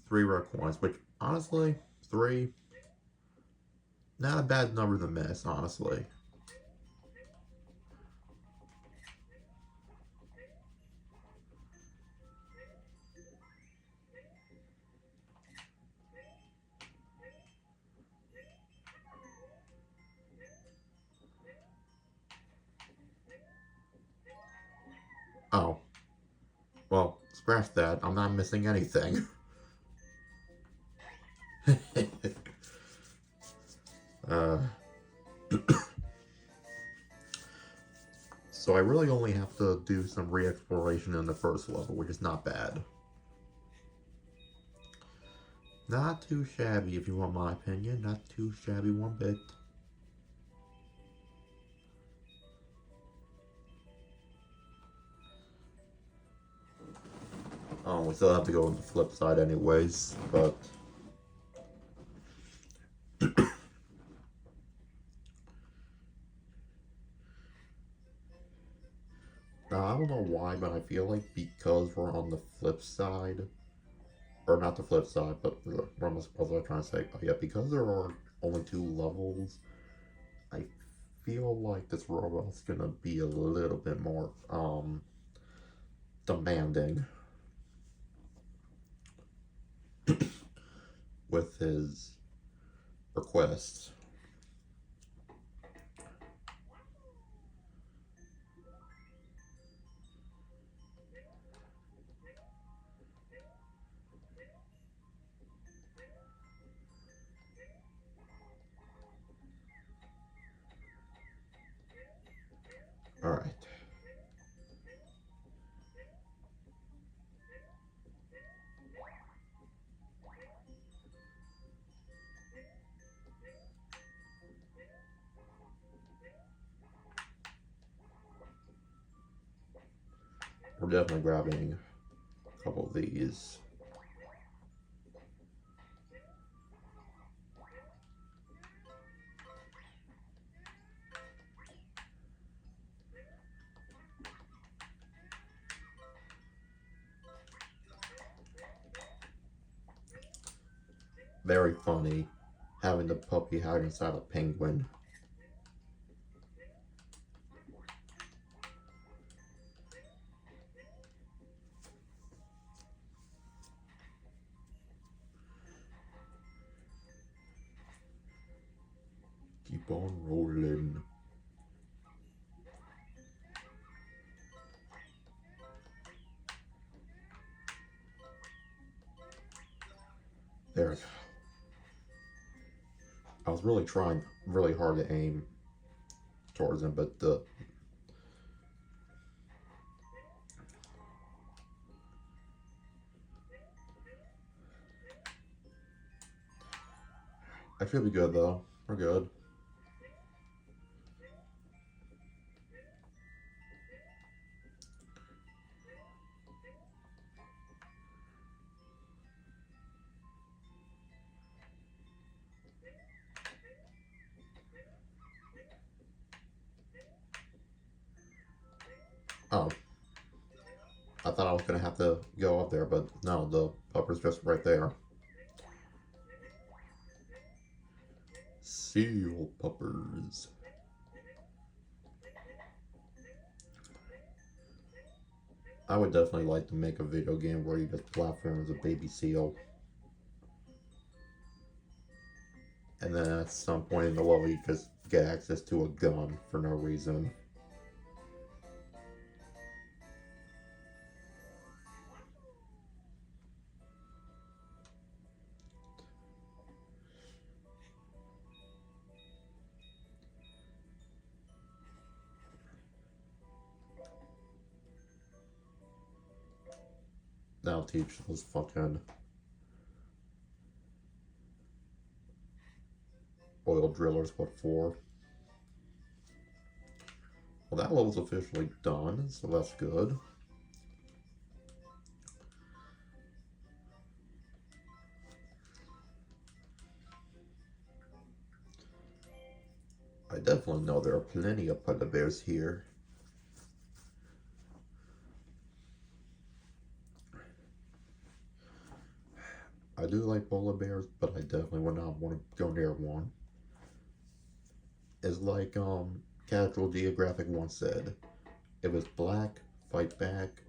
Three rare coins, which honestly, 3, not a bad number to miss, honestly. Oh. Well, scratch that. I'm not missing anything. uh, So I really only have to do some re-exploration in the first level, which is not bad. Not too shabby, if you want my opinion. Not too shabby one bit. Oh, we still have to go on the flip side anyways, but... Now, I don't know why, but I feel like because we're on the flip side, or not the flip side, but what am I trying to say? Oh, yeah, because there are only 2 levels, I feel like this robot's gonna be a little bit more, demanding with his requests. Alright. We're definitely grabbing a couple of these. Very funny having the puppy hide inside a penguin. Keep on rolling. There we go. I was really trying really hard to aim towards him, but I should be good though. We're good. Oh, I thought I was gonna have to go up there, but no, the pupper's just right there. Seal puppers. I would definitely like to make a video game where you just platform as a baby seal. And then at some point in the level you just get access to a gun for no reason. That'll teach those fucking oil drillers what for. Well, that level's officially done, so that's good. I definitely know there are plenty of polar bears here. I do like polar bears, but I definitely would not want to go near one. It's like Casual Geographic once said, if it's black, fight back.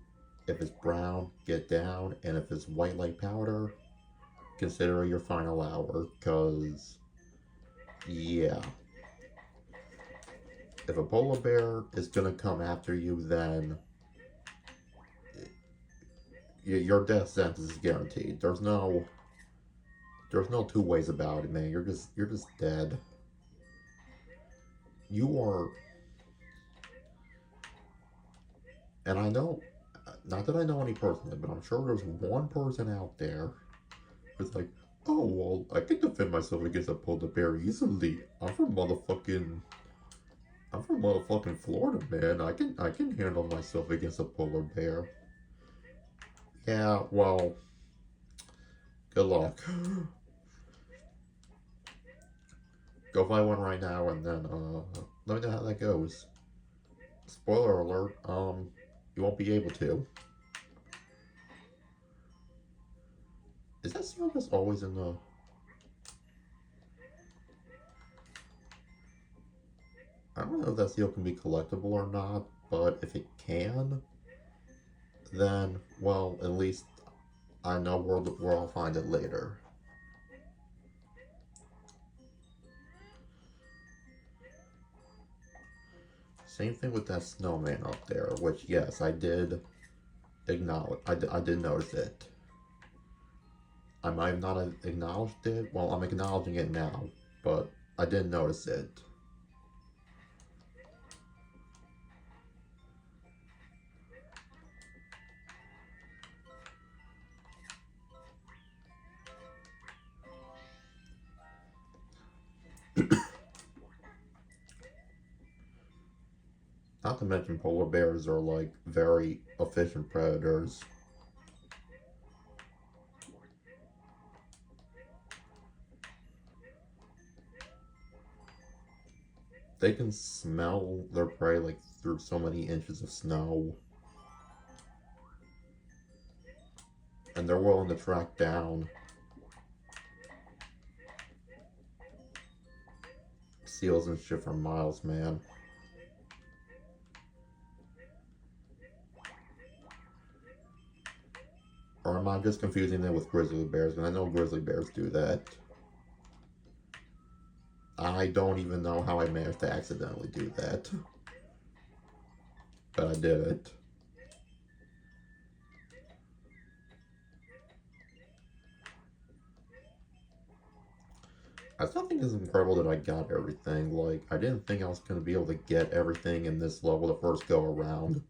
If it's brown, get down. And if it's white like powder, consider your final hour. Cause yeah. If a polar bear is gonna come after you, then your death sentence is guaranteed. There's no two ways about it, man. You're just dead. You are And I know, not that I know any personally, but I'm sure there's one person out there who's like, oh, well, I can defend myself against a polar bear easily. I'm from motherfucking Florida, man. I can handle myself against a polar bear. Yeah, well, good luck. Go buy one right now and then let me know how that goes. Spoiler alert, you won't be able to. Is that seal that's always in the... I don't know if that seal can be collectible or not, but if it can, then, well, at least I know where I'll find it later. Same thing with that snowman up there, which, yes, I did acknowledge. I did notice it. I might have not acknowledged it. Well, I'm acknowledging it now, but I did notice it. Not to mention polar bears are like very efficient predators. They can smell their prey like through so many inches of snow. And they're willing to track down seals and shit for miles, man. Or am I just confusing them with grizzly bears? And I know grizzly bears do that. I don't even know how I managed to accidentally do that. But I did it. I still think it's incredible that I got everything. Like, I didn't think I was going to be able to get everything in this level the first go around.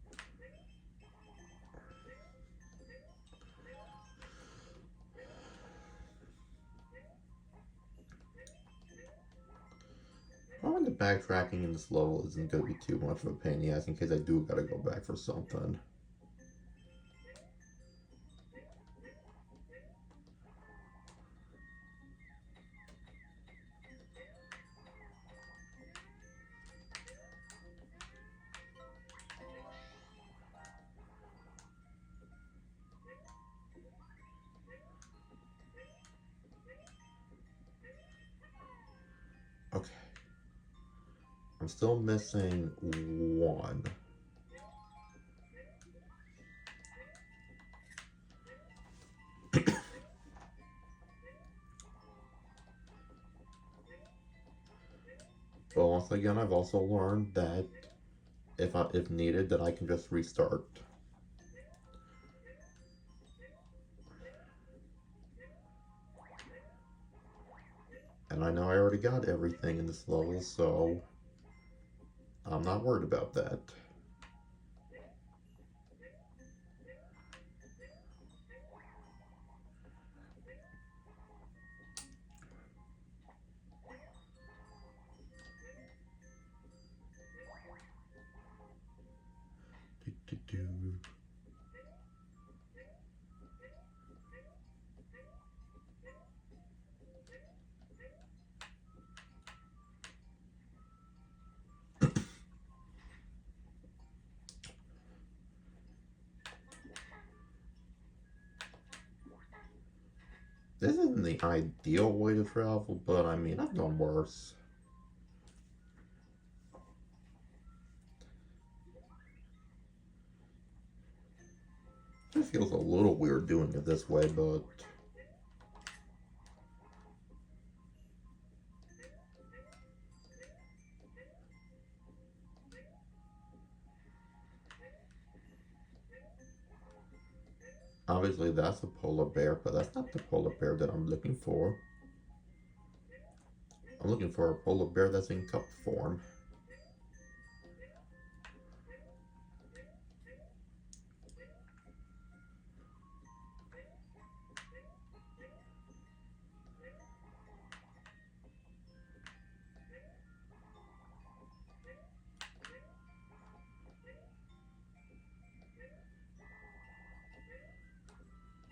Probably the backtracking in this level isn't going to be too much of a pain in the ass in case I do got to go back for something. Okay. I'm still missing one. But once again, I've also learned that if needed, that I can just restart. And I know I already got everything in this level, so I'm not worried about that. Do, do, do. This isn't the ideal way to travel, but I mean, I've done worse. It feels a little weird doing it this way, but obviously that's a polar bear, but that's not the polar bear that I'm looking for. I'm looking for a polar bear that's in cup form.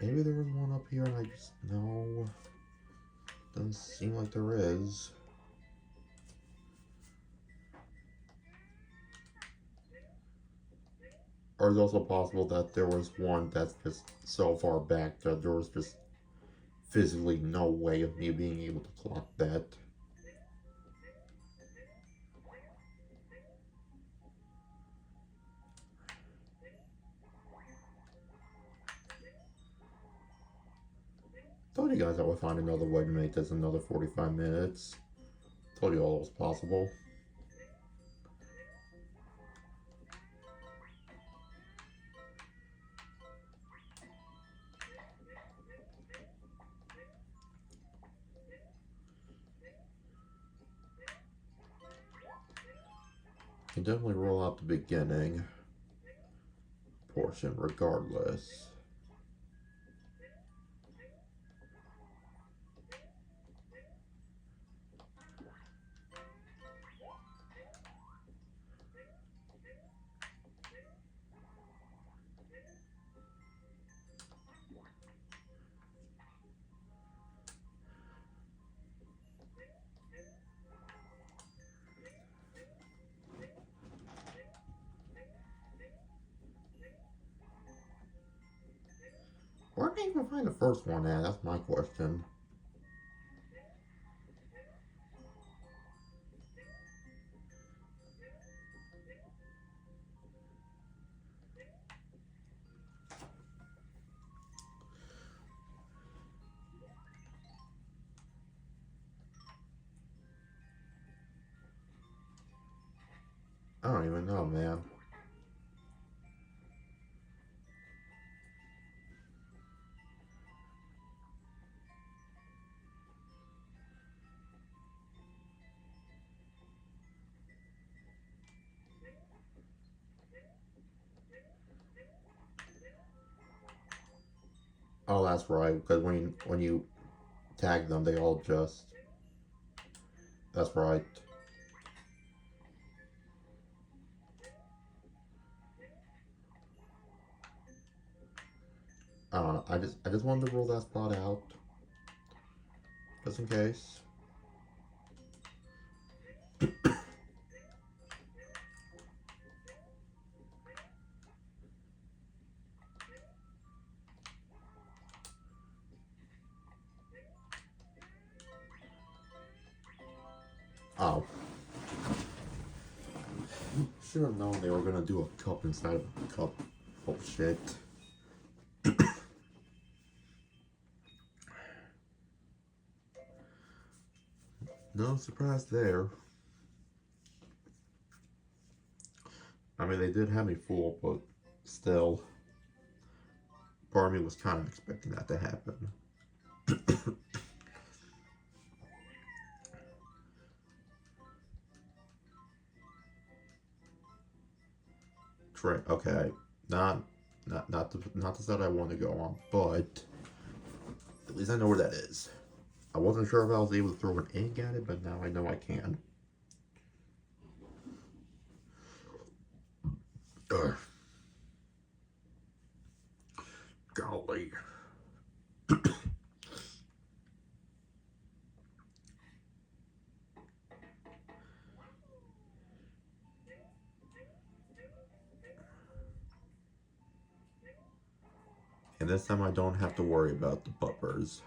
Maybe there was one up here and I just... No. Doesn't seem like there is. Or it's also possible that there was one that's just so far back that there was just physically no way of me being able to clock that. Told you guys I would find another way to make this another 45 minutes. Told you all it was possible. Can definitely roll out the beginning portion regardless. Where did I even find the first one at? That's my question. I don't even know, man. Oh, that's right. Because when you tag them, they all just. That's right. I just wanted to rule that spot out, just in case. Oh, should have known they were gonna do a cup inside of a cup. Oh shit. No surprise there. I mean, they did have me fooled, but still, part of me was kind of expecting that to happen. Okay, not the side I want to go on, but at least I know where that is. I wasn't sure if I was able to throw an egg at it, but now I know I can. Ugh. Golly. And this time I don't have to worry about the bumpers.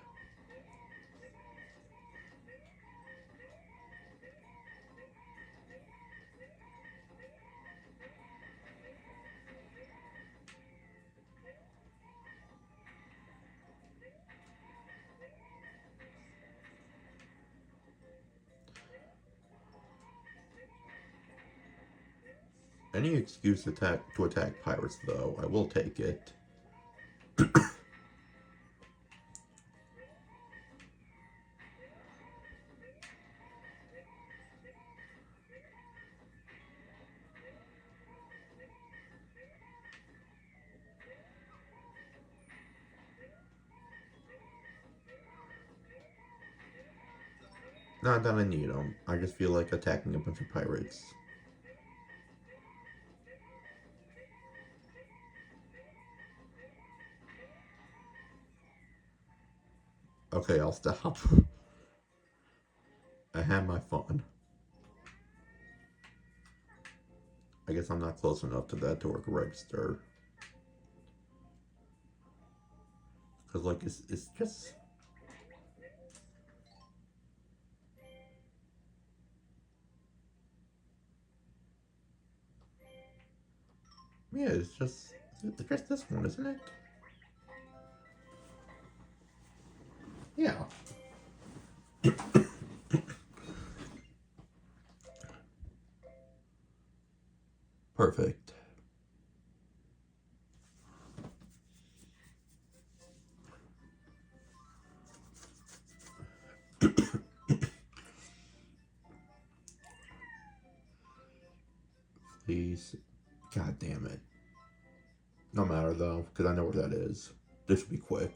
Any excuse to attack pirates, though, I will take it. Not that I need them. I just feel like attacking a bunch of pirates. Okay, I'll stop. I had my fun. I guess I'm not close enough to that to work register. Because, like, it's just... Yeah, it's just this one, isn't it? Yeah. Perfect. Please. God damn it. No matter though, because I know where that is. This should be quick.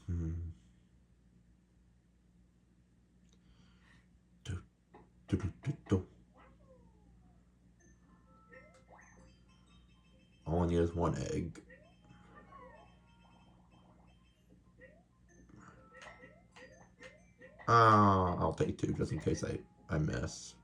Hmm. Do, do, do, do, do. All I need is one egg. I'll take two just in case I miss.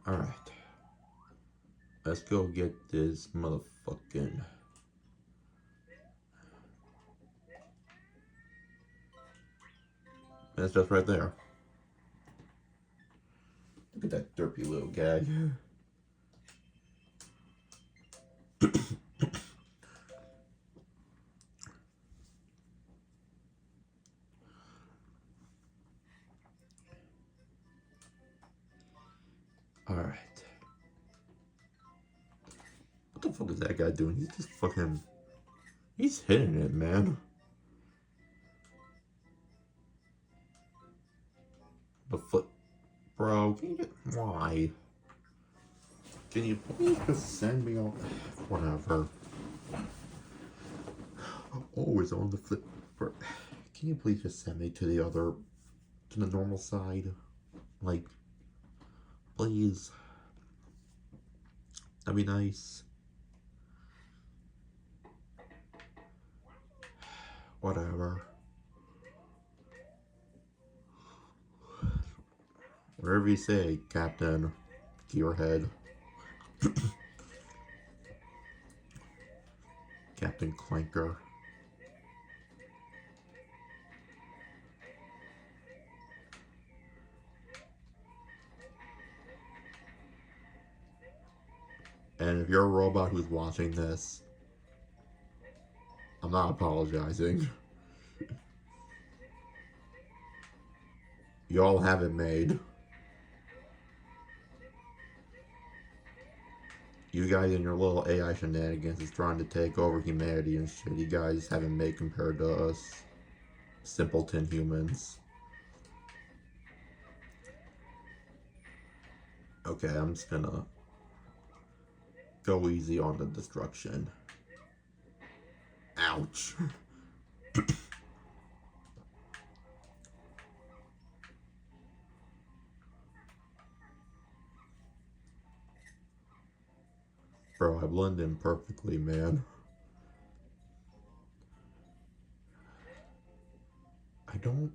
Alright. Let's go get this motherfucking... That's just right there. Look at that derpy little guy. Alright. What the fuck is that guy doing? He's just fucking... He's hitting it, man. The foot... Bro, can you get... Why? Can you please just send me all... Whatever. Always on the flip... Can you please just send me to the other... To the normal side? Like... Please. That'd be nice. Whatever. Whatever you say, Captain Gearhead. Captain Clanker. And if you're a robot who's watching this, I'm not apologizing. You all have it made. You guys and your little AI shenanigans is trying to take over humanity and shit. You guys haven't made compared to us. Simpleton humans. Okay, I'm just gonna go easy on the destruction. Ouch. Bro, I blend in perfectly, man. I don't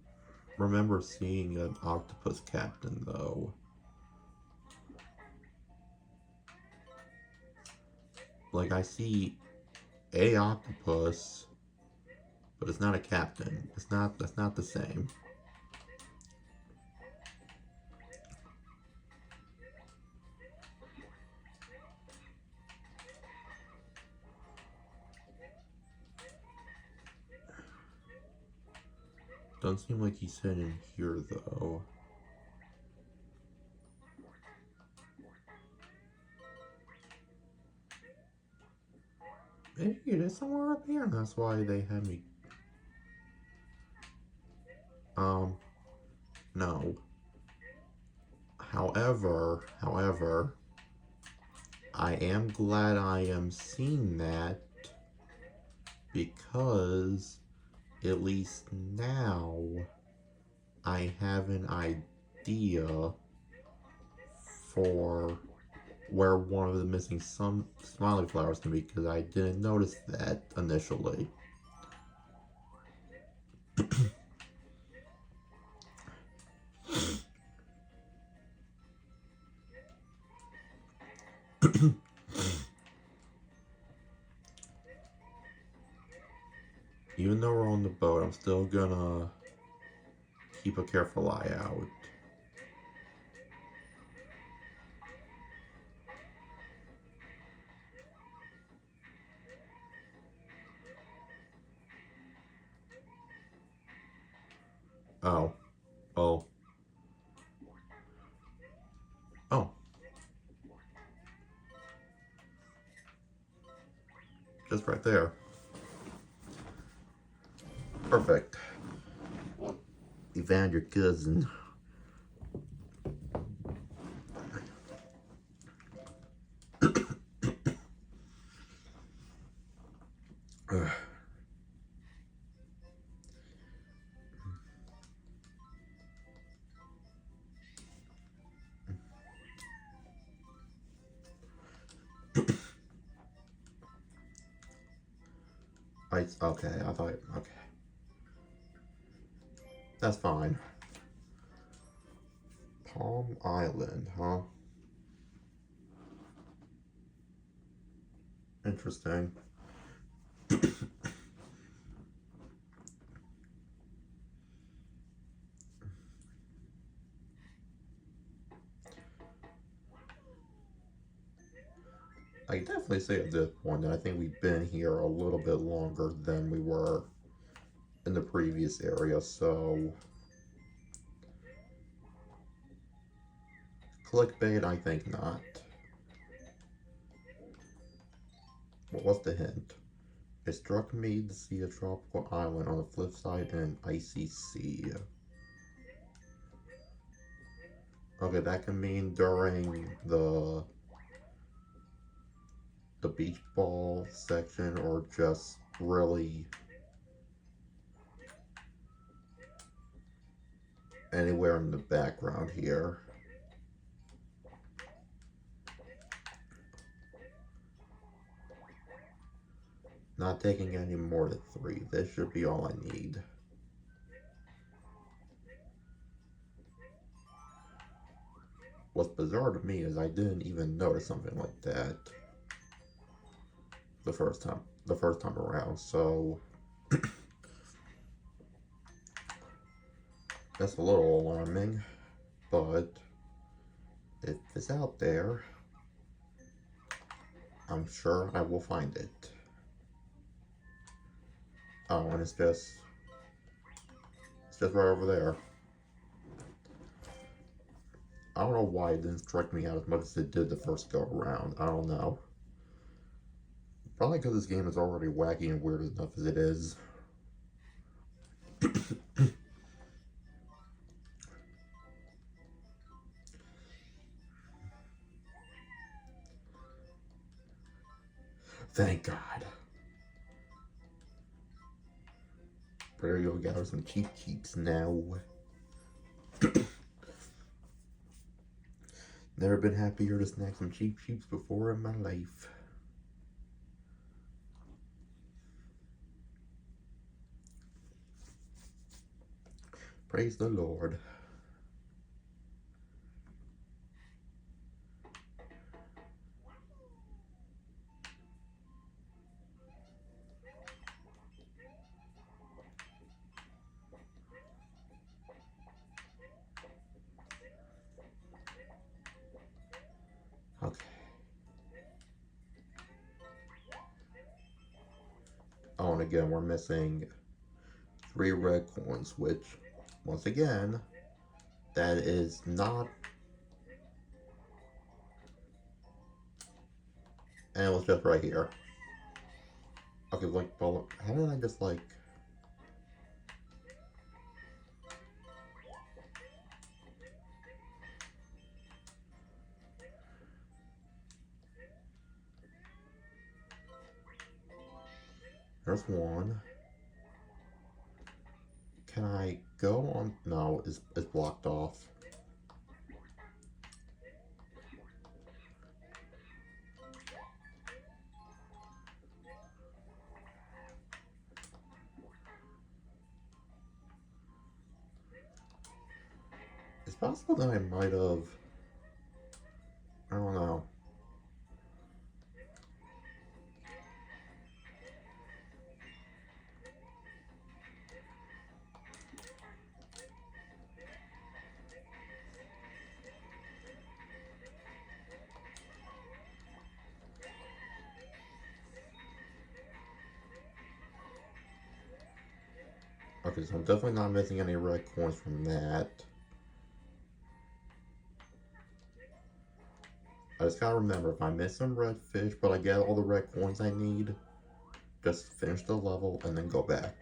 remember seeing an octopus captain, though. Like, I see a octopus, but it's not a captain. That's not the same. Doesn't seem like he said in here, though. Maybe it is somewhere up here, and that's why they had me. No. However, I am glad I am seeing that because at least now I have an idea for where one of the missing some smiley flowers can be, because I didn't notice that initially. Even though we're on the boat, I'm still gonna keep a careful eye out. Oh. Oh. Oh. Just right there. Perfect. You found your cousin. Okay, I thought, okay. That's fine. Palm Island, huh? Interesting. I can definitely say at this point that I think we've been here a little bit longer than we were in the previous area, so clickbait, I think not. What was the hint? It struck me to see a tropical island on the flip side in an icy sea. Okay, that can mean during the beach ball section, or just really anywhere in the background here. Not taking any more than 3. This should be all I need. What's bizarre to me is I didn't even notice something like that the first time around, so that's a little alarming, but if it's out there, I'm sure I will find it. Oh, and it's just right over there. I don't know why it didn't strike me out as much as it did the first go around. I don't know. Probably because this game is already wacky and weird enough as it is. Thank God. Better go gather some cheap cheats now. Never been happier to snack some cheap sheeps before in my life. Praise the Lord. Okay. Oh, and again, we're missing 3 red coins, which, once again, that is not... And it was just right here. Okay, like, well, how did I just, like... There's one. Can I go on? No, it's blocked off. It's possible that I might have... I don't know. Okay, so I'm definitely not missing any red coins from that. I just gotta remember, if I miss some red fish, but I get all the red coins I need, just finish the level and then go back.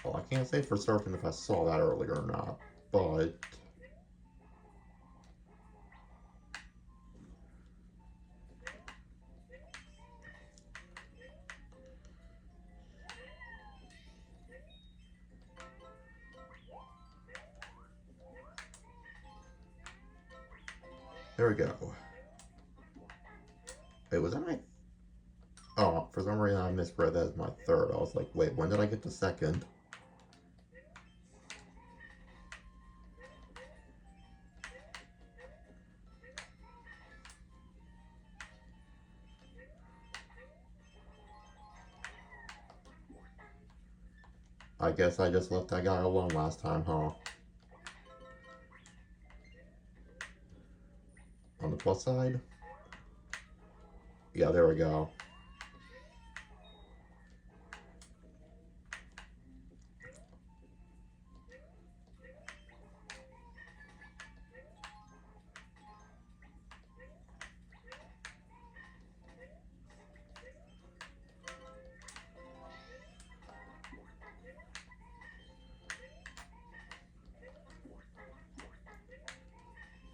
Well, I can't say for certain if I saw that earlier or not, but... There we go. Wait, was that my... Oh, for some reason I misread that as my third. I was like, wait, when did I get to second? I guess I just left that guy alone last time, huh? On the plus side? Yeah, there we go.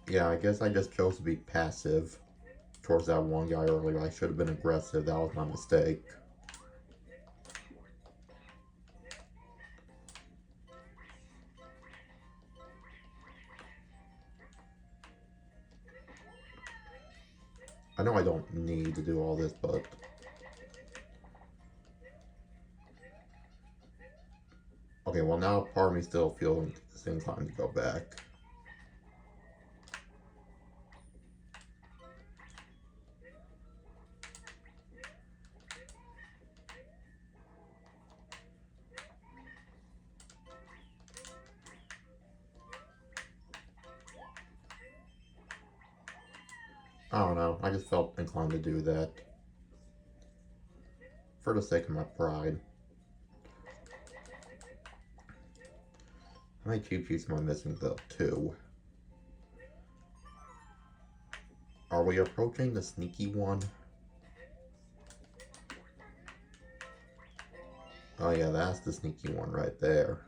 Yeah, I guess I just chose to be passive towards that one guy earlier. I should have been aggressive. That was my mistake. I know I don't need to do all this, but... Okay, well now part of me still feels the same time to go back. I don't know, I just felt inclined to do that. For the sake of my pride. How many cheap sheets am I missing though? 2. Are we approaching the sneaky one? Oh yeah, that's the sneaky one right there.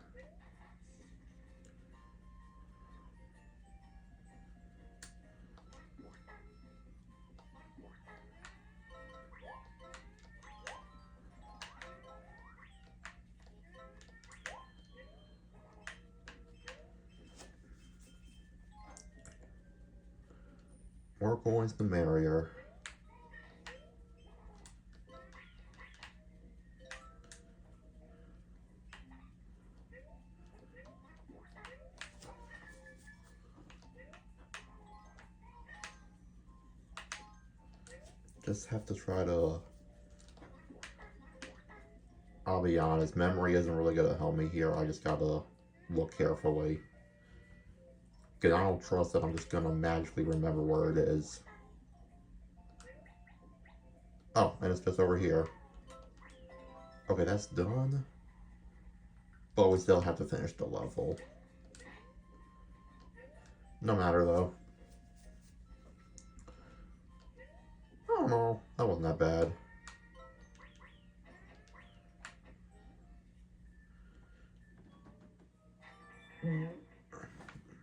More coins the merrier. Just have to try to... I'll be honest, memory isn't really gonna help me here. I just gotta look carefully. Because I don't trust that I'm just gonna magically remember where it is. Oh, and it's just over here. Okay, that's done. But we still have to finish the level. No matter though. I don't know. That wasn't that bad.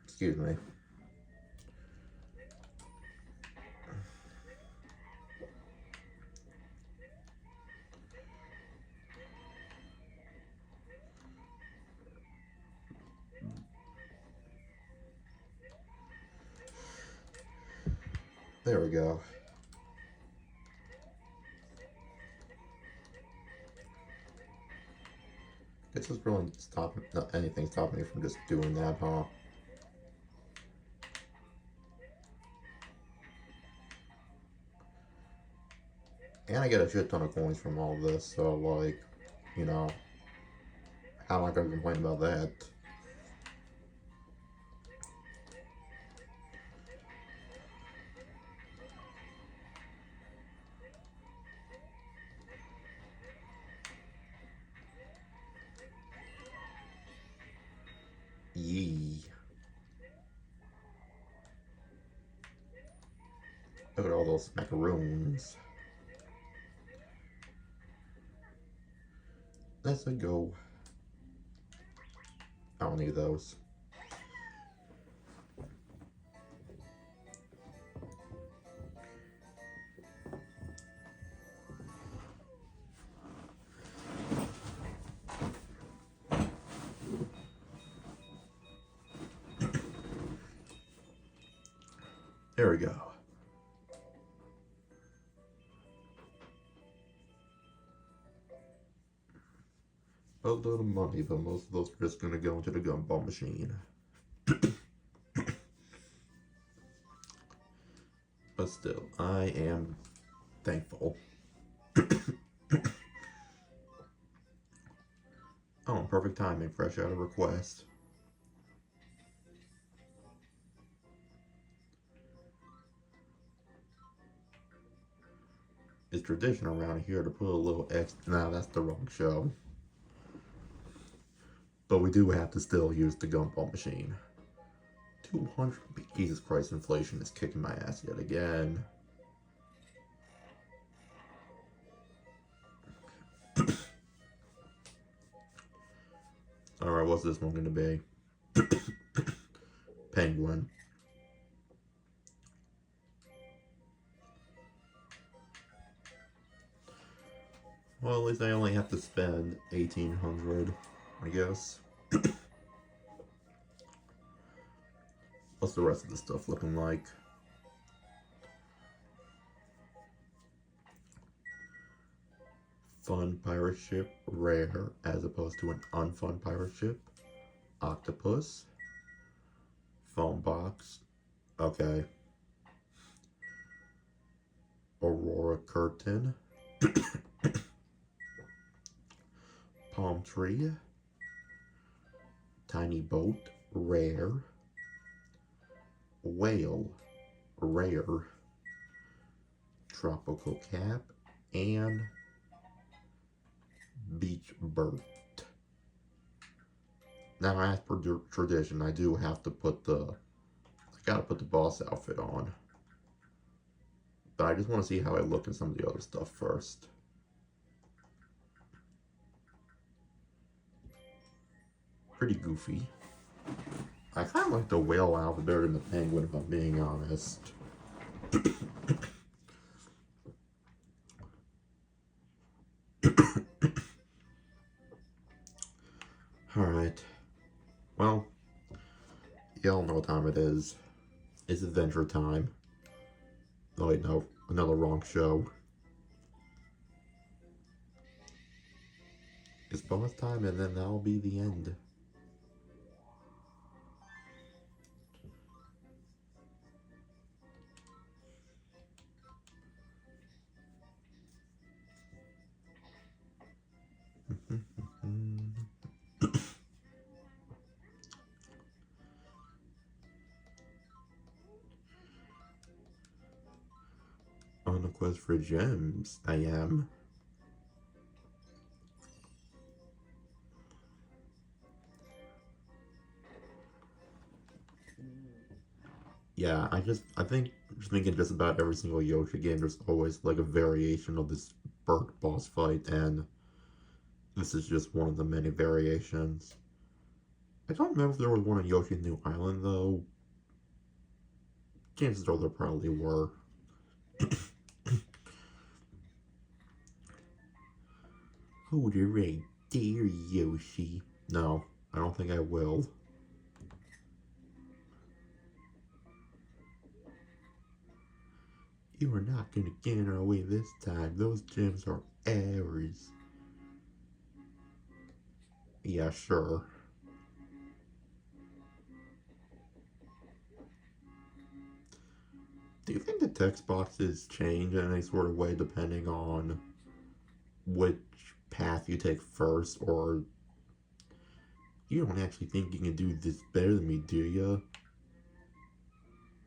Excuse me. There we go. This is really not anything stopping me from just doing that, huh? And I get a shit ton of coins from all this, so like, you know, how am I gonna complain about that? Yee. Look at all those macaroons. Let's go. I don't need those. There we go. A lot of money, but most of those are just gonna go into the gumball machine. But still, I am thankful. Oh, perfect timing, fresh out of request. It's tradition around here to put a little extra. Nah, that's the wrong show. But we do have to still use the gumball machine. 200. Jesus Christ, inflation is kicking my ass yet again. Alright, what's this one gonna be? Penguin. Well, at least I only have to spend 1,800, I guess. What's the rest of the stuff looking like? Fun pirate ship, rare, as opposed to an unfun pirate ship. Octopus. Phone box. Okay. Aurora curtain. Palm tree. Tiny boat, rare. Whale, rare. Tropical cap, and beach bird. Now, as per tradition, I do have to put I gotta put the boss outfit on. But I just want to see how I look in some of the other stuff first. Pretty goofy. I kind of like the whale outfit better than the penguin, if I'm being honest. Alright. Well, y'all know what time it is. It's adventure time. Oh wait, no. Another wrong show. It's bonus time, and then that'll be the end. On a quest for gems, I am. Yeah, I think just thinking just about every single Yoshi game, there's always like a variation of this bird boss fight, and this is just one of the many variations. I don't remember if there was one on Yoshi's New Island though. Chances are there probably were. Hold it right there, Yoshi. No, I don't think I will. You are not gonna get our way this time. Those gems are ours. Yeah, sure. Do you think the text boxes change in any sort of way depending on which path you take first, or you don't actually think you can do this better than me, do you?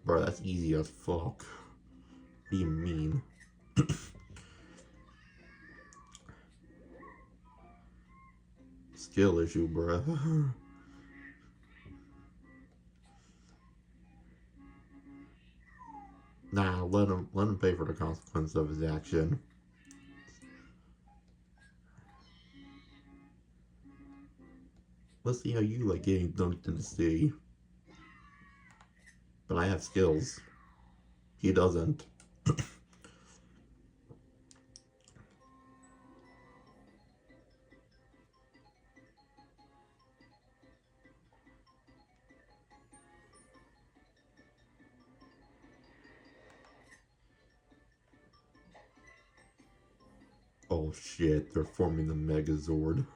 Bro, that's easy as fuck. What do you mean? Skill issue, bruh. Nah, let him pay for the consequence of his action. Let's see how you like getting dunked in the sea. But I have skills. He doesn't. Oh shit, they're forming the Megazord.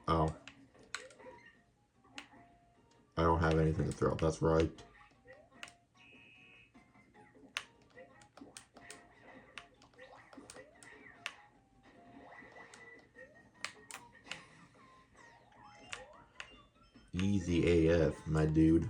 Oh, I don't have anything to throw, that's right. Easy AF, my dude.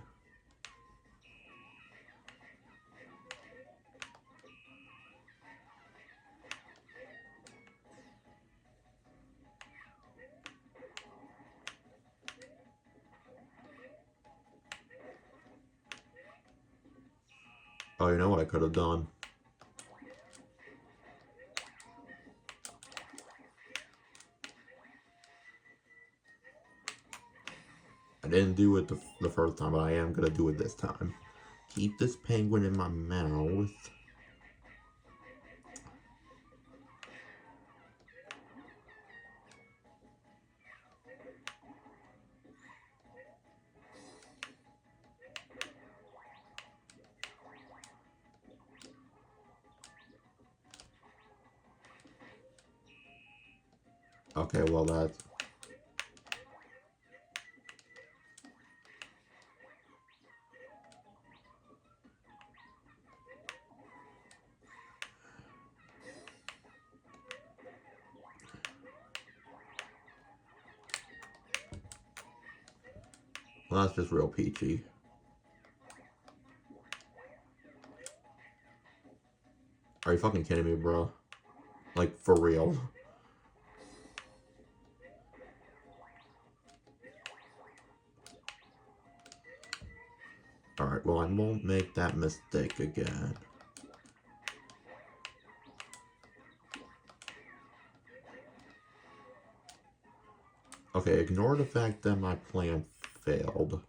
Oh, you know what I could have done? I didn't do it the first time, but I am gonna do it this time. Keep this penguin in my mouth. Okay, well that's just real peachy. Are you fucking kidding me, bro? Like, for real. Alright, well, I won't make that mistake again. Okay, ignore the fact that my plan failed.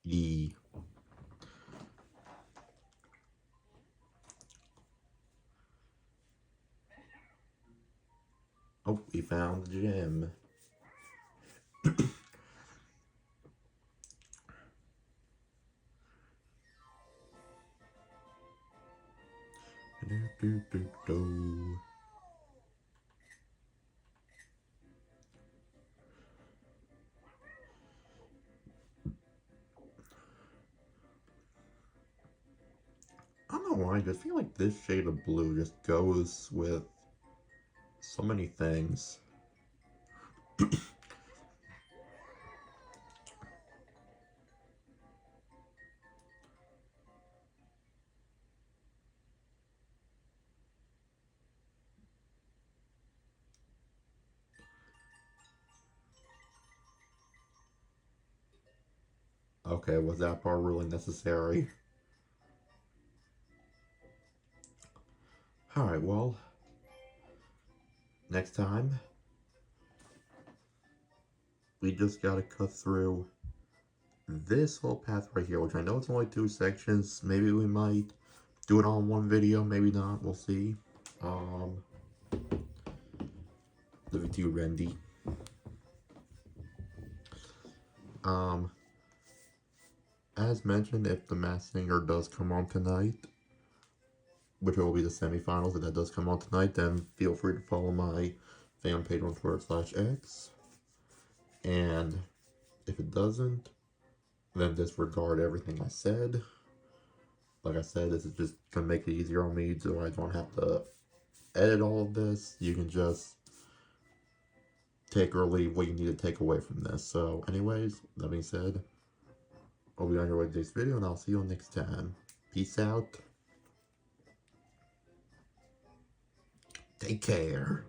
Yee. Oh, we found the gem. why, I just feel like this shade of blue just goes with so many things. Okay, was that part really necessary? Alright, well, next time, we just gotta cut through this whole path right here, which I know it's only 2 sections. Maybe we might do it all in one video, maybe not, we'll see. Leave it to you, Randy. As mentioned, if the Masked Singer does come on tonight, which will be the semifinals, if that does come on tonight, then feel free to follow my fan page on Twitter/X. And if it doesn't, then disregard everything I said. Like I said, this is just gonna make it easier on me so I don't have to edit all of this. You can just take or leave what you need to take away from this. So anyways, that being said, hope you enjoyed this video and I'll see you next time. Peace out. Take care.